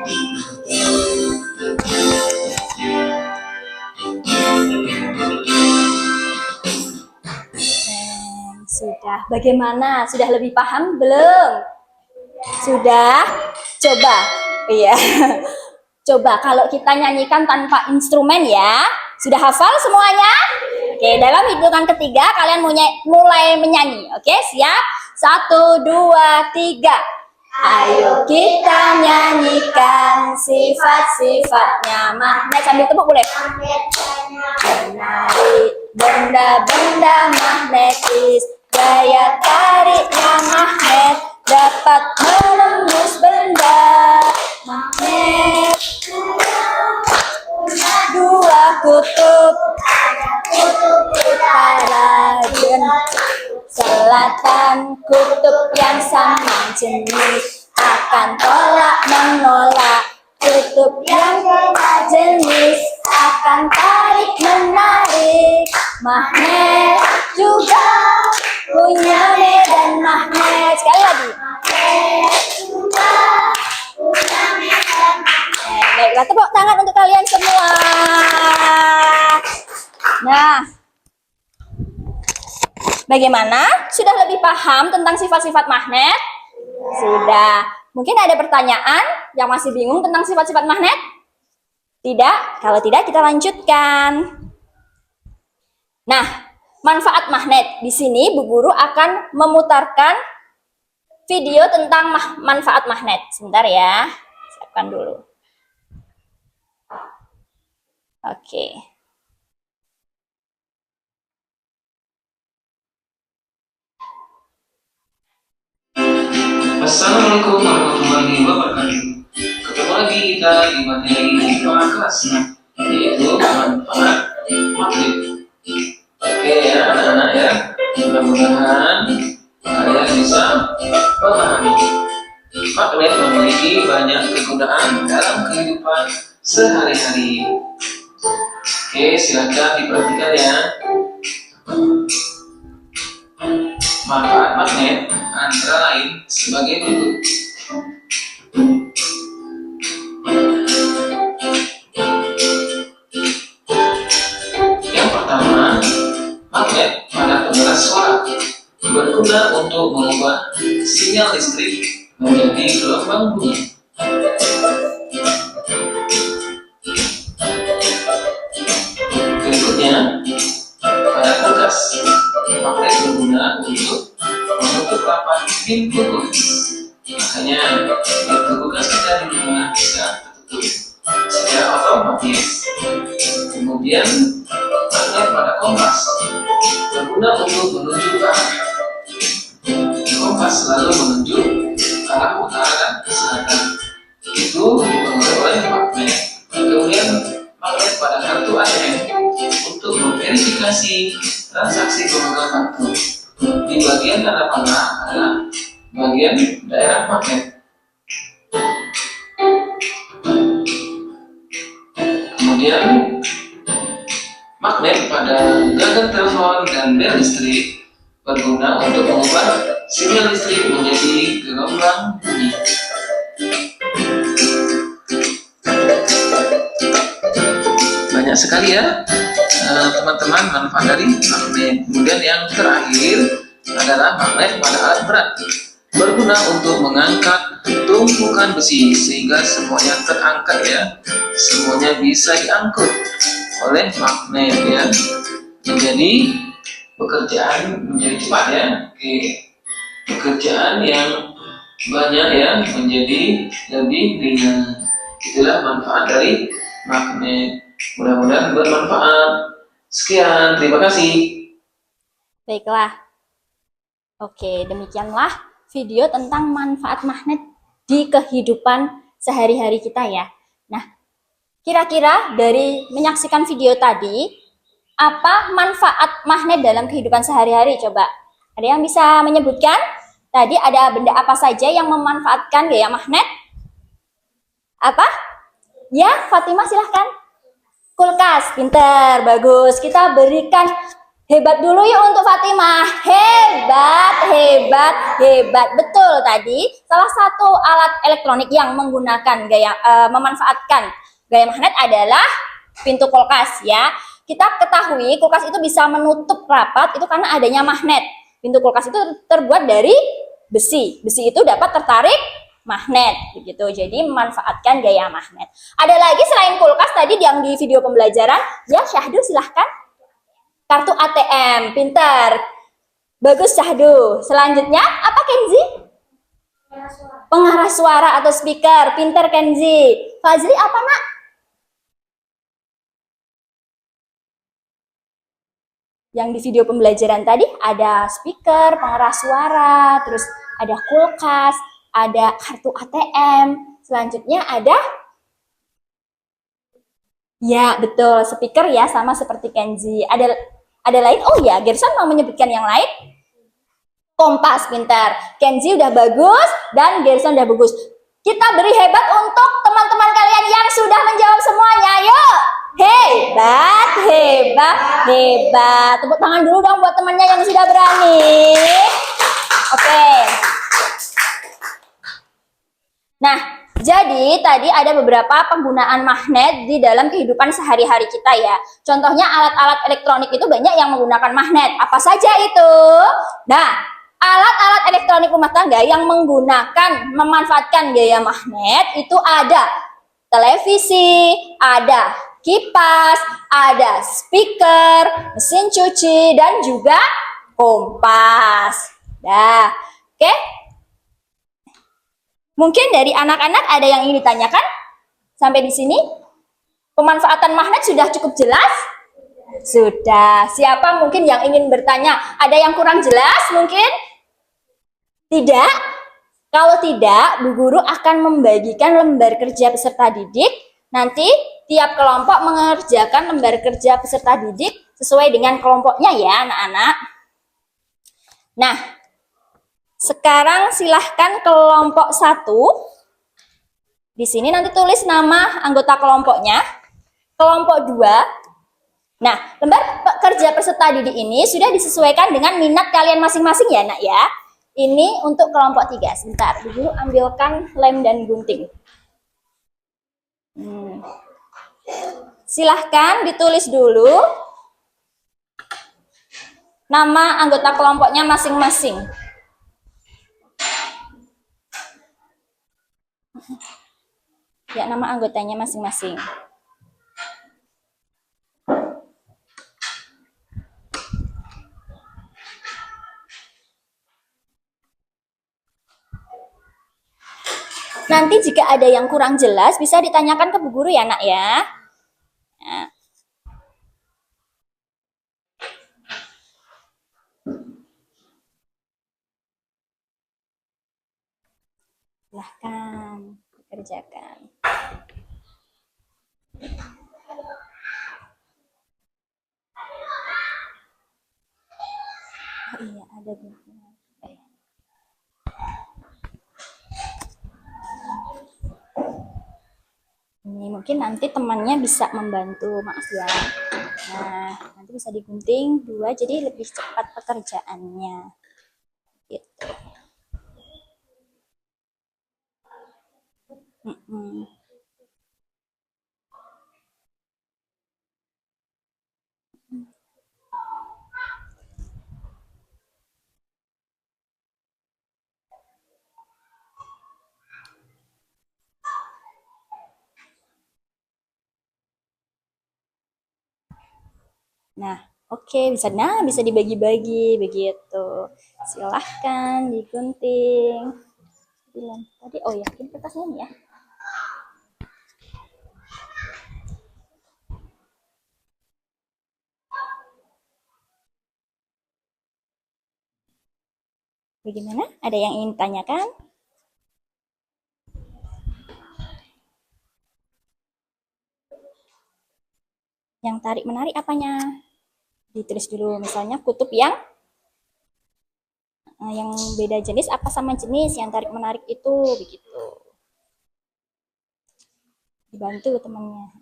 Sudah. Bagaimana? Sudah lebih paham belum? Sudah? Coba. Iya. Coba kalau kita nyanyikan tanpa instrumen ya. Sudah hafal semuanya? Oke, dalam hitungan ketiga kalian mulai menyanyi. Oke, siap? 1, 2, 3. Ayo kita nyanyikan sifat-sifatnya magnet. Sambil tepuk boleh. Menarik benda-benda magnetis, daya tariknya magnet dapat menembus benda. Magnet dua kutub, kutub utara dan selatan, kutub yang sama jenis akan tolak menolak. Kutub yang beda jenis akan tarik menarik. Magnet juga punya medan magnet. Sekali lagi. Magnet juga punya medan magnet. Baiklah, tepuk tangan untuk kalian semua. Nah, bagaimana? Sudah lebih paham tentang sifat-sifat magnet? Sudah. Mungkin ada pertanyaan yang masih bingung tentang sifat-sifat magnet? Tidak? Kalau tidak, kita lanjutkan. Nah, manfaat magnet. Di sini Bu Guru akan memutarkan video tentang manfaat magnet. Sebentar ya. Siapkan dulu. Oke. Assalamualaikum warahmatullahi wabarakatuh. Ketemu lagi kita di materi kepala kelas, yaitu manfaat magnet. Oke ya anak-anak ya, mudah-mudahan kalian bisa memahami. Magnet memiliki banyak kegunaan dalam kehidupan sehari-hari. Oke, silakan diperhatikan ya. Manfaat magnet antara lain sebagai berikut. Yang pertama, magnet pada pengeras suara berguna untuk mengubah sinyal listrik menjadi gelombang bunyi. Berikutnya, pada kulkas, magnet berguna untuk menutup rapat pintu kulkas. Makanya pintu kulkas kita di rumah bisa tertutup secara otomatis. Kemudian magnet pada kompas berguna untuk menunjuk arah. Kompas selalu menunjuk arah utara dan selatan. Itu dipengaruhi oleh magnet. Kemudian magnet pada kartu ATM untuk memverifikasi transaksi pemegang kartu. Di bagian tanda panah adalah bagian daerah magnet. Kemudian magnet pada gagang telepon dan bel listrik berguna untuk mengubah sinyal listrik menjadi gelombang bunyi. Banyak sekali ya teman-teman manfaat dari magnet. Kemudian yang terakhir adalah magnet pada alat berat, berguna untuk mengangkat tumpukan besi sehingga semuanya terangkat ya, semuanya bisa diangkut oleh magnet ya. Menjadi pekerjaan menjadi cepat ya. Oke. Pekerjaan yang banyak ya menjadi lebih ringan. Itulah manfaat dari magnet. Mudah-mudahan bermanfaat. Sekian, terima kasih. Baiklah. Oke, demikianlah video tentang manfaat magnet di kehidupan sehari-hari kita ya. Nah, kira-kira dari menyaksikan video tadi, apa manfaat magnet dalam kehidupan sehari-hari? Coba, ada yang bisa menyebutkan? Tadi ada benda apa saja yang memanfaatkan gaya magnet? Apa? Ya, Fatimah silahkan. Kulkas, pinter, bagus. Kita berikan hebat dulu yuk untuk Fatimah. Hebat, hebat, hebat. Betul tadi. Salah satu alat elektronik yang menggunakan memanfaatkan gaya magnet adalah pintu kulkas ya. Kita ketahui kulkas itu bisa menutup rapat itu karena adanya magnet. Pintu kulkas itu terbuat dari besi. Besi itu dapat tertarik magnet begitu. Jadi memanfaatkan gaya magnet. Ada lagi selain kulkas tadi yang di video pembelajaran? Ya, Syahdu silahkan. Kartu ATM, pintar. Bagus, Syahdu. Selanjutnya, apa Kenzi? Pengarah suara atau speaker. Pinter, Kenzi. Fazri, apa, Nak? Yang di video pembelajaran tadi ada speaker, pengeras suara, terus ada kulkas, ada kartu ATM. Selanjutnya ada, ya betul, speaker ya, sama seperti Kenzi. Ada lain? Oh ya, Gerson mau menyebutkan yang lain? Kompas, pintar. Kenzi udah bagus dan Gerson udah bagus. Kita beri hebat untuk teman-teman kalian yang sudah menjawab semuanya. Yuk! Hebat, hebat, hebat. Tepuk tangan dulu dong buat temannya yang sudah berani. Oke. Nah, jadi tadi ada beberapa penggunaan magnet di dalam kehidupan sehari-hari kita ya. Contohnya alat-alat elektronik itu banyak yang menggunakan magnet. Apa saja itu? Nah, alat-alat elektronik rumah tangga yang memanfaatkan gaya magnet itu ada televisi, ada kipas, ada speaker, mesin cuci, dan juga kompas. Nah, oke? Mungkin dari anak-anak ada yang ingin ditanyakan? Sampai di sini? Pemanfaatan magnet sudah cukup jelas? Sudah. Siapa mungkin yang ingin bertanya? Ada yang kurang jelas mungkin? Tidak? Kalau tidak, Bu Guru akan membagikan lembar kerja peserta didik. Nanti tiap kelompok mengerjakan lembar kerja peserta didik sesuai dengan kelompoknya ya anak-anak. Nah, sekarang silahkan kelompok 1. Di sini nanti tulis nama anggota kelompoknya. Kelompok 2. Nah, lembar kerja peserta didik ini sudah disesuaikan dengan minat kalian masing-masing ya nak ya. Ini untuk kelompok 3. Sebentar, dulu ambilkan lem dan gunting. Silahkan ditulis dulu nama anggota kelompoknya masing-masing. Ya, nama anggotanya masing-masing. Nanti jika ada yang kurang jelas bisa ditanyakan ke Bu Guru ya nak ya. Nah. Silahkan kerjakan. Oh iya, ada buku. Ini mungkin nanti temannya bisa membantu, maaf ya. Nah, nanti bisa digunting 2 jadi lebih cepat pekerjaannya. Gitu. Nah, oke, bisa dibagi-bagi begitu. Silahkan digunting. Tadi oh ya, ini kertasnya nih ya. Bagaimana? Ada yang ingin tanyakan? Yang tarik menarik apanya? Ditulis dulu, misalnya kutub yang beda jenis apa sama jenis yang tarik menarik itu begitu. Dibantu temannya.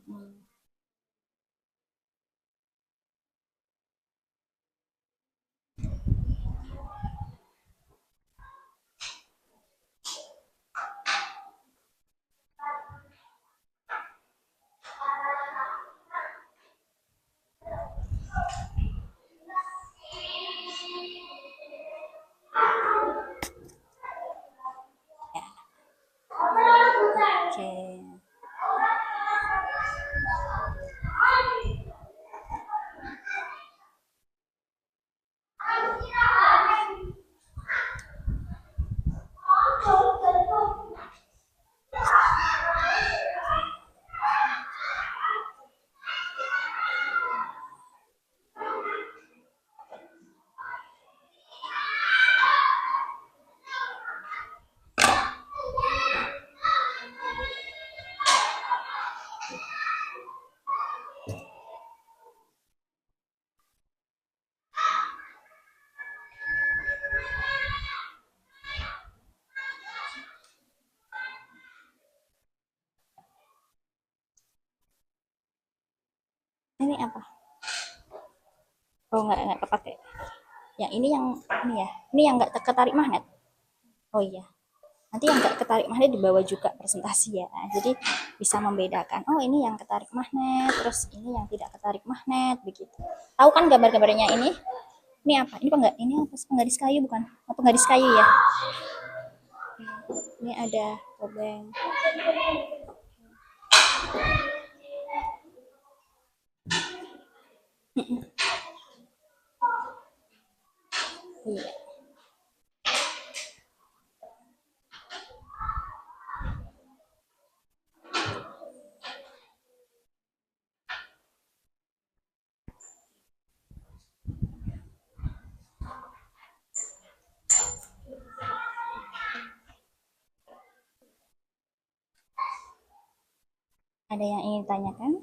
Oke. Ini apa? Oh, nggak kepake. Yang ini ya. Ini yang nggak ketarik magnet. Oh iya. Nanti yang nggak ketarik magnet dibawa juga presentasi ya. Jadi bisa membedakan. Oh, ini yang ketarik magnet, terus ini yang tidak ketarik magnet, begitu. Tahu kan gambar-gambarnya ini? Ini apa? Ini apa? Penggaris kayu bukan? Oh, penggaris kayu ya. Ini ada obeng. Iya. Ada yang ingin tanyakan?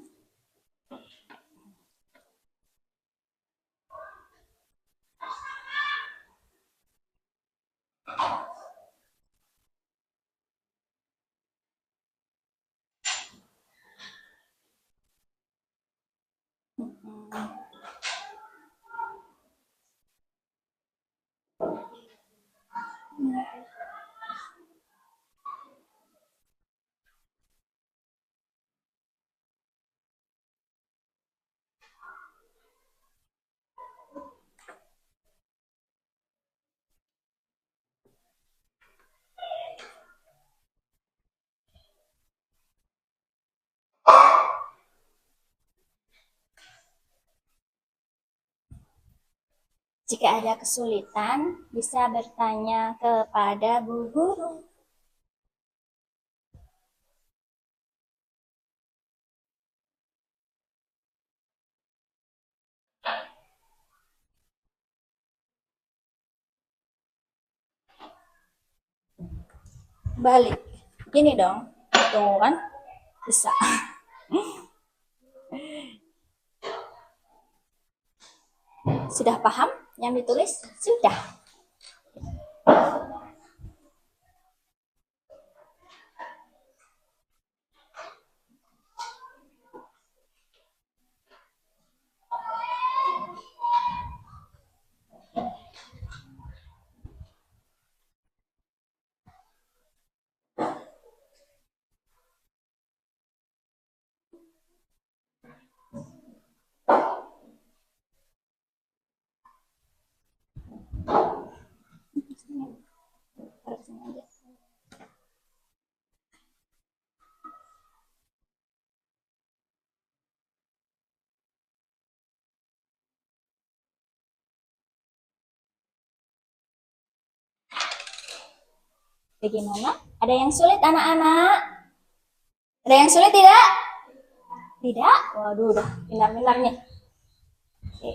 Jika ada kesulitan, bisa bertanya kepada Bu Guru. Balik. Gini dong. Tuh kan? Bisa. Sudah paham yang ditulis? Sudah. Taruh sini aja. Bagaimana? Ada yang sulit anak-anak? Ada yang sulit tidak? Tidak? Waduh, udah pintar-pintar nih. Oke.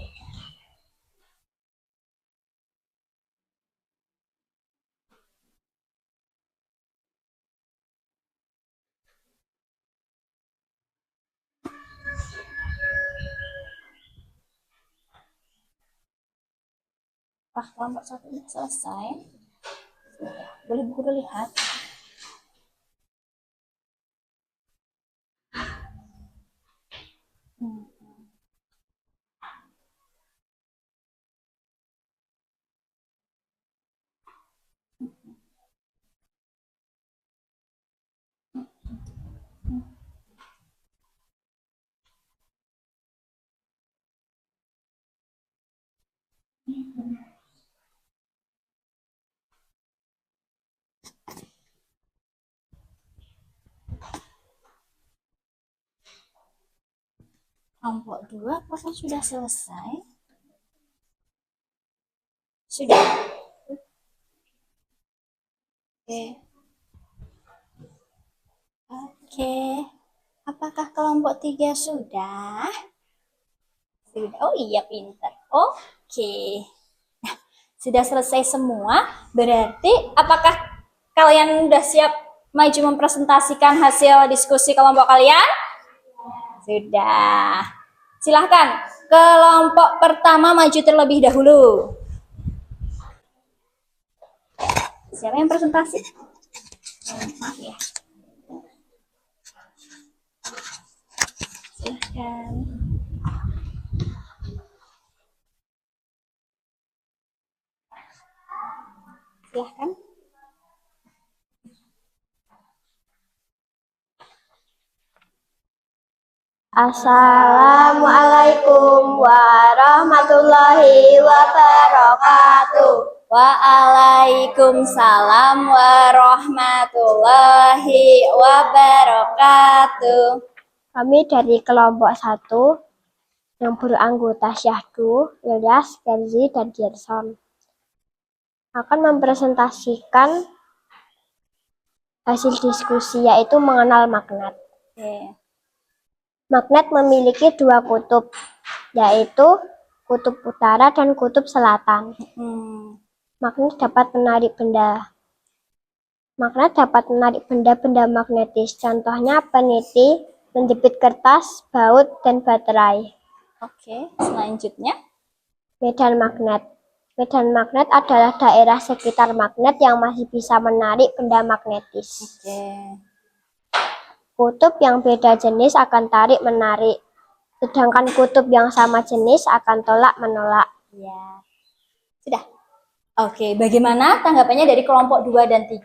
Wah, kelompok satu udah selesai. Boleh Bu Guru lihat? Kelompok 2 apakah sudah selesai? Sudah. Oke. Oke. Apakah kelompok 3 sudah? Sudah. Oh iya, pintar. Oke. Nah, sudah selesai semua. Berarti apakah kalian sudah siap maju mempresentasikan hasil diskusi kelompok kalian? Sudah. Silahkan. Kelompok pertama maju terlebih dahulu. Siapa yang presentasi? Maaf ya. Silahkan. Silahkan. Assalamualaikum warahmatullahi wabarakatuh. Waalaikumsalam warahmatullahi wabarakatuh. Kami dari kelompok 1 yang beranggota Syahdu, Ilyas, Kenzi, dan Gerson akan mempresentasikan hasil diskusi yaitu mengenal magnet. Oke. Magnet memiliki 2 kutub, yaitu kutub utara dan kutub selatan. Magnet dapat menarik benda. Magnet dapat menarik benda-benda magnetis, contohnya peniti, penjepit kertas, baut, dan baterai. Oke, selanjutnya. Medan magnet. Medan magnet adalah daerah sekitar magnet yang masih bisa menarik benda magnetis. Oke. Kutub yang beda jenis akan tarik-menarik, sedangkan kutub yang sama jenis akan tolak-menolak. Ya. Sudah. Oke, bagaimana tanggapannya dari kelompok 2 dan 3?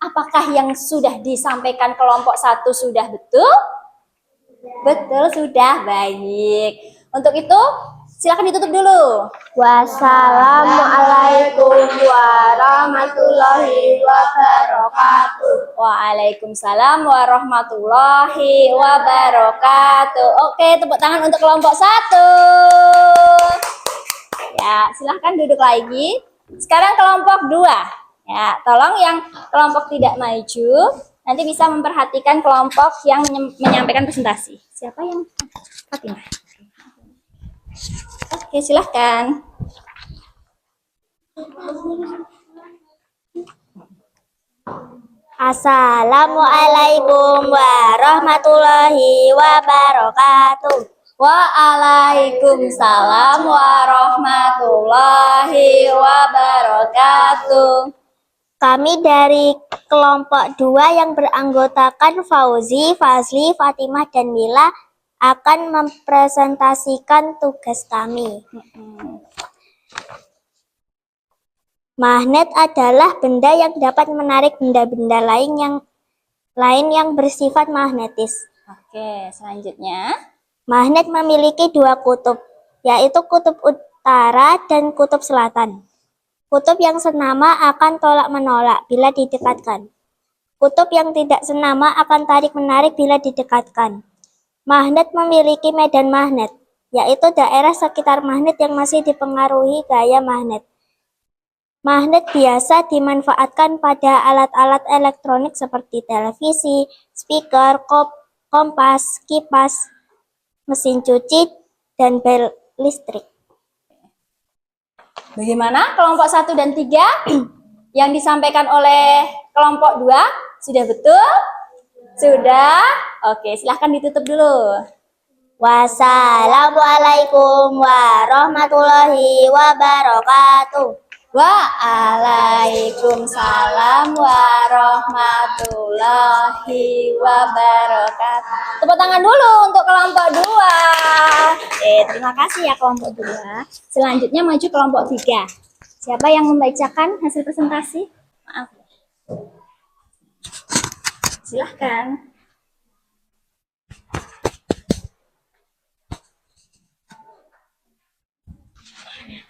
Apakah yang sudah disampaikan kelompok 1 sudah betul? Betul, sudah. Baik. Untuk itu, silakan ditutup dulu. Wassalamualaikum warahmatullahi wabarakatuh. Waalaikumsalam warahmatullahi wabarakatuh. Oke, tepuk tangan untuk kelompok 1. Ya, silahkan duduk lagi. Sekarang kelompok 2. Ya, tolong yang kelompok tidak maju nanti bisa memperhatikan kelompok yang menyampaikan presentasi. Siapa yang Fatimah? Oke, silahkan. Assalamualaikum warahmatullahi wabarakatuh. Waalaikumsalam warahmatullahi wabarakatuh. Kami dari kelompok 2 yang beranggotakan Fauzi, Fazli, Fatimah, dan Mila akan mempresentasikan tugas kami. Magnet adalah benda yang dapat menarik benda-benda lain yang bersifat magnetis. Oke, selanjutnya. Magnet memiliki 2 kutub, yaitu kutub utara dan kutub selatan. Kutub yang senama akan tolak-menolak bila didekatkan. Kutub yang tidak senama akan tarik-menarik bila didekatkan. Magnet memiliki medan magnet, yaitu daerah sekitar magnet yang masih dipengaruhi gaya magnet. Magnet biasa dimanfaatkan pada alat-alat elektronik seperti televisi, speaker, kompas, kipas, mesin cuci, dan bel listrik. Bagaimana kelompok 1 dan 3 yang disampaikan oleh kelompok 2? Sudah betul? Sudah? Oke, silahkan ditutup dulu. Wassalamualaikum warahmatullahi wabarakatuh. Waalaikumsalam warahmatullahi wabarakatuh. Tepuk tangan dulu untuk kelompok 2. Terima kasih ya kelompok 2. Selanjutnya maju kelompok 3. Siapa yang membacakan hasil presentasi? Maaf. Silahkan.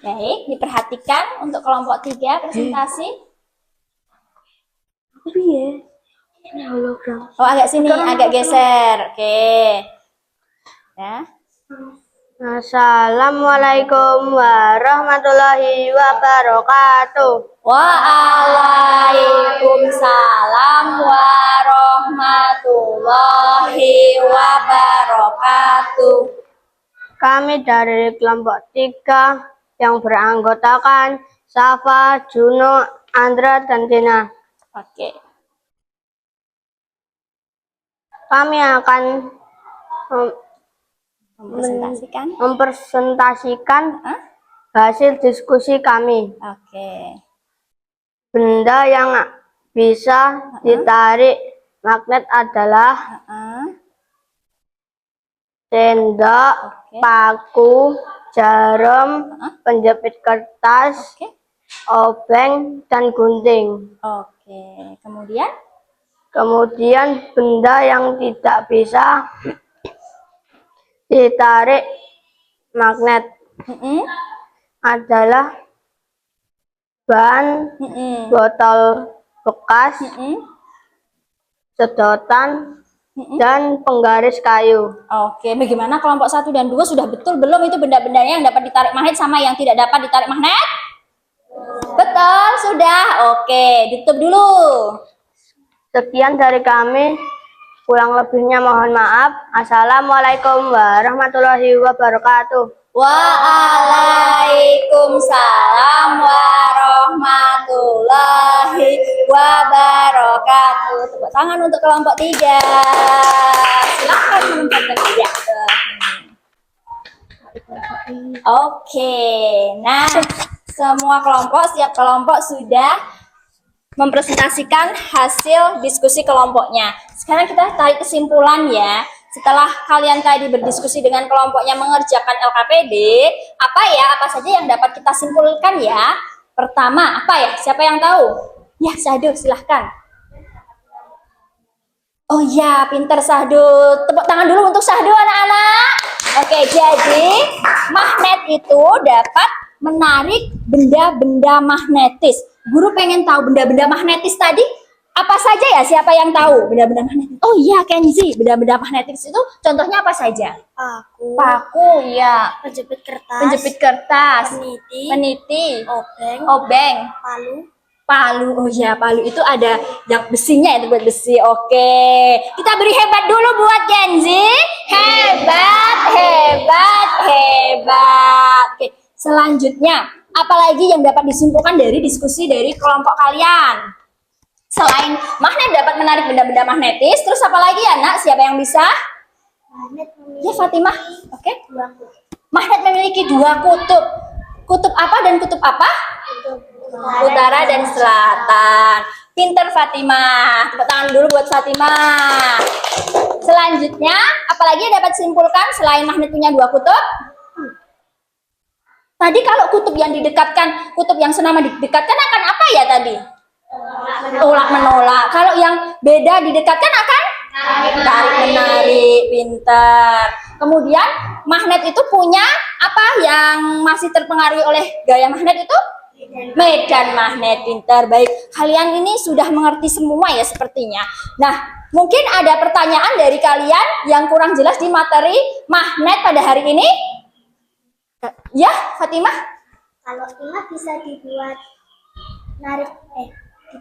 Baik, diperhatikan untuk kelompok 3 presentasi. Oh, agak sini, agak geser. Oke. Ya. Assalamualaikum warahmatullahi wabarakatuh. Waalaikumsalam warahmatullahi wabarakatuh. Kami dari kelompok 3 yang beranggotakan Safa, Juno, Andra, dan Tina. Oke. Kami akan mempresentasikan hasil diskusi kami. Oke. Benda yang bisa ditarik magnet adalah sendok, paku, jarum, penjepit kertas, obeng, dan gunting. Oke, kemudian? Kemudian benda yang tidak bisa ditarik magnet Mm-mm. adalah ban, Mm-mm. botol bekas, Mm-mm. sedotan, Mm-mm. dan penggaris kayu. Oke, bagaimana kelompok 1 dan 2 sudah betul belum itu benda-bendanya yang dapat ditarik magnet sama yang tidak dapat ditarik magnet? Betul, sudah. Oke, ditutup dulu. Sekian dari kami. Kurang lebihnya mohon maaf. Assalamualaikum warahmatullahi wabarakatuh. Waalaikumsalam warahmatullahi wabarakatuh. Tepuk tangan untuk kelompok 3. Silakan menempatkan ya. Oke, nah semua kelompok, setiap kelompok sudah mempresentasikan hasil diskusi kelompoknya. Sekarang kita tarik kesimpulan ya. Setelah kalian tadi berdiskusi dengan kelompoknya mengerjakan LKPD, apa saja yang dapat kita simpulkan ya? Pertama, apa ya? Siapa yang tahu? Ya, Sahdu, silahkan. Oh ya, pinter Sahdu. Tepuk tangan dulu untuk Sahdu anak-anak. Oke, jadi magnet itu dapat menarik benda-benda magnetis. Guru pengen tahu benda-benda magnetis tadi apa saja ya? Siapa yang tahu benda-benda magnetis? Oh iya, Kenzi. Benda-benda magnetis itu contohnya apa saja? Paku, ya. penjepit kertas, Penjepit kertas, peniti, obeng, palu. Oh ya, palu itu ada yang besinya itu buat besi. Oke. Kita beri hebat dulu buat Kenzi. Hebat, hebat, hebat. Oke. Selanjutnya, apalagi yang dapat disimpulkan dari diskusi dari kelompok kalian? Selain magnet dapat menarik benda-benda magnetis, terus apa lagi ya, Nak? Siapa yang bisa? Ya, Fatimah. Oke. Magnet memiliki 2 kutub. Kutub apa dan kutub apa? Utara dan selatan. Pinter Fatimah. Tepuk tangan dulu buat Fatimah. Selanjutnya, apalagi yang dapat disimpulkan selain magnet punya 2 kutub? Tadi kalau kutub yang didekatkan, kutub yang senama didekatkan akan apa ya tadi? Tolak menolak. Kalau yang beda didekatkan akan tarik menarik. Pintar. Kemudian magnet itu punya apa yang masih terpengaruhi oleh gaya magnet itu? Medan magnet. Pintar. Baik, kalian ini sudah mengerti semua ya sepertinya. Nah, mungkin ada pertanyaan dari kalian yang kurang jelas di materi magnet pada hari ini? Ya, Fatimah? Kalau timah bisa dibuat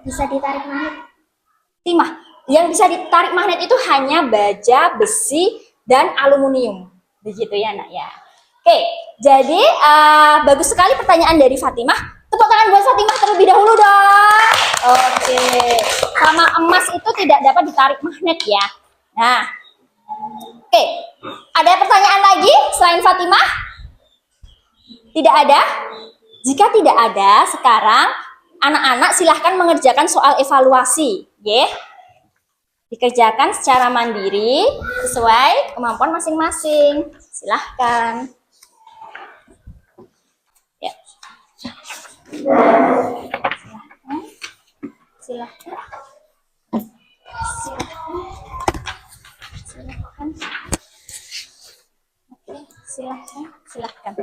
bisa ditarik magnet. Timah. Yang bisa ditarik magnet itu hanya baja, besi, dan aluminium. Begitu ya, Nak ya. Oke, jadi bagus sekali pertanyaan dari Fatimah. Tepuk tangan buat Fatimah terlebih dahulu dong. Oke. Sama emas itu tidak dapat ditarik magnet ya. Nah. Oke. Ada pertanyaan lagi selain Fatimah? Tidak ada? Jika tidak ada, sekarang anak-anak silahkan mengerjakan soal evaluasi, ya. Dikerjakan secara mandiri sesuai kemampuan masing-masing. Silahkan. Ya. Silahkan. Silahkan. Oke, silahkan.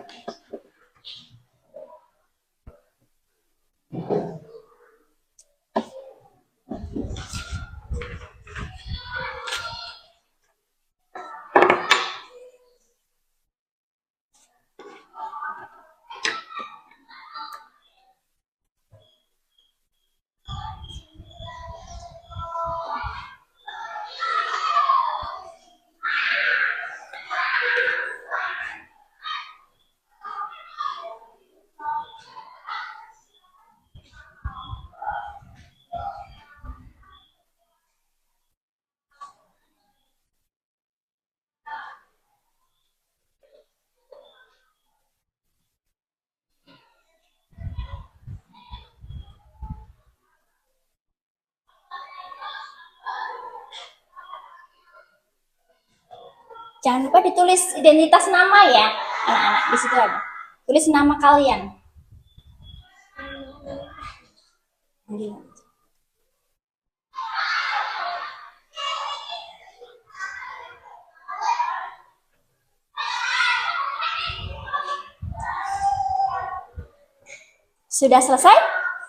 Jangan lupa ditulis identitas nama ya, anak-anak. Di situ ada. Tulis nama kalian. Sudah selesai?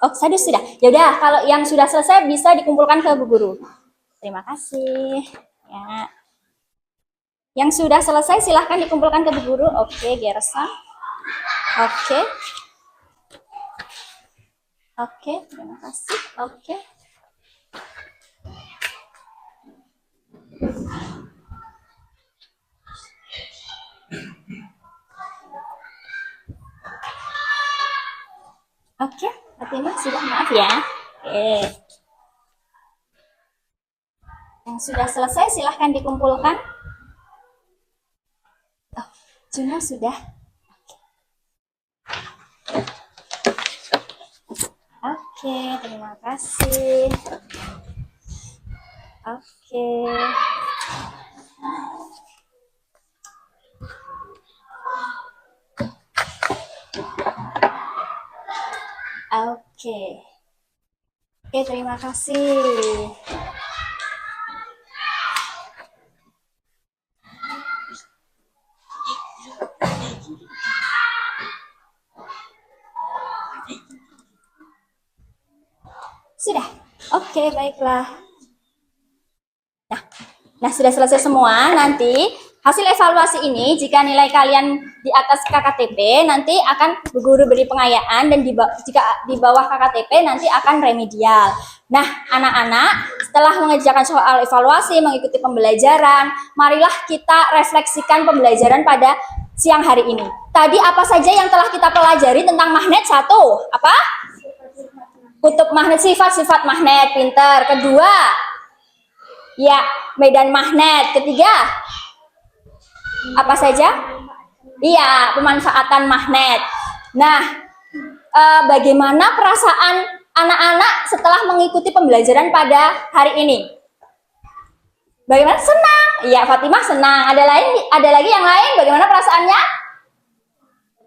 Oh, sudah. Ya udah, kalau yang sudah selesai bisa dikumpulkan ke Bu Guru. Terima kasih. Ya. Yang sudah selesai silahkan dikumpulkan ke Bu Guru. Oke, Gerson. Oke. Oke, terima kasih. Oke. Oke, Fatimah sudah, maaf ya. Oke. Yang sudah selesai silahkan dikumpulkan. Oh, Juna sudah. Oke, terima kasih. Oke. Oke. Oke, terima kasih. Sudah. Oke, baiklah. Nah, sudah selesai semua. Nanti hasil evaluasi ini, jika nilai kalian di atas KKTP, nanti akan Bu Guru beri pengayaan, dan jika di bawah KKTP nanti akan remedial. Nah, anak-anak, setelah mengerjakan soal evaluasi, mengikuti pembelajaran, marilah kita refleksikan pembelajaran pada siang hari ini. Tadi apa saja yang telah kita pelajari tentang magnet? Satu, apa? Kutub magnet, sifat-sifat magnet, pinter. Kedua, ya, medan magnet. Ketiga, apa saja? Iya, pemanfaatan magnet. Nah, bagaimana perasaan anak-anak setelah mengikuti pembelajaran pada hari ini? Bagaimana? Senang. Iya, Fatimah senang. Ada lagi yang lain? Bagaimana perasaannya?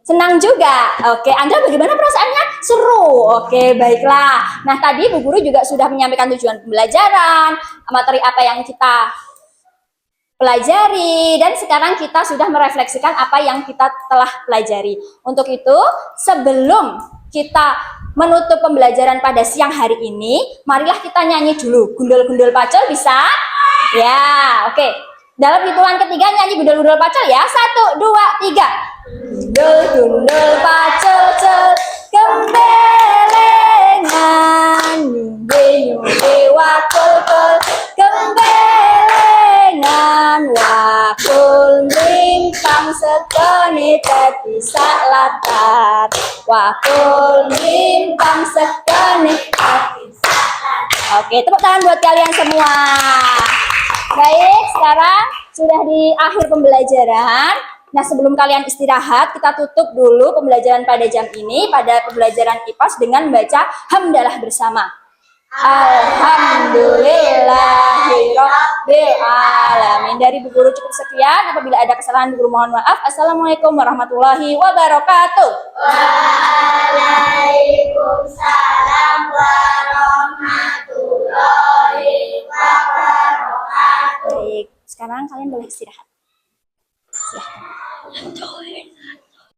Senang juga. Oke, Andra bagaimana perasaannya? Seru. Oke, baiklah. Nah, tadi Bu Guru juga sudah menyampaikan tujuan pembelajaran, materi apa yang kita pelajari, dan sekarang kita sudah merefleksikan apa yang kita telah pelajari. Untuk itu, sebelum kita menutup pembelajaran pada siang hari ini, marilah kita nyanyi dulu. Gundul-gundul pacul bisa? Ya, oke. Dalam hitungan ketiga nyanyi gundul-gundul pacul ya. 1, 2, 3. Gundul-gundul pacul-cul, gembelengan, nyumbe-nyumbe wakul-kul, gembelengan, wakul mimpang sekone tepisak latar, wakul mimpang sekone tepisak latar. Oke, tepuk tangan buat kalian semua. Baik, sekarang sudah di akhir pembelajaran. Nah, sebelum kalian istirahat, kita tutup dulu pembelajaran pada jam ini, pada pembelajaran IPAS dengan membaca hamdalah bersama. Alhamdulillahirabbil alamin. Dari Bu Guru cukup sekian. Apabila ada kesalahan, Bu Guru mohon maaf. Assalamualaikum warahmatullahi wabarakatuh. Waalaikumsalam warahmatullahi wabarakatuh. Baik, sekarang kalian boleh istirahat. Silahkan.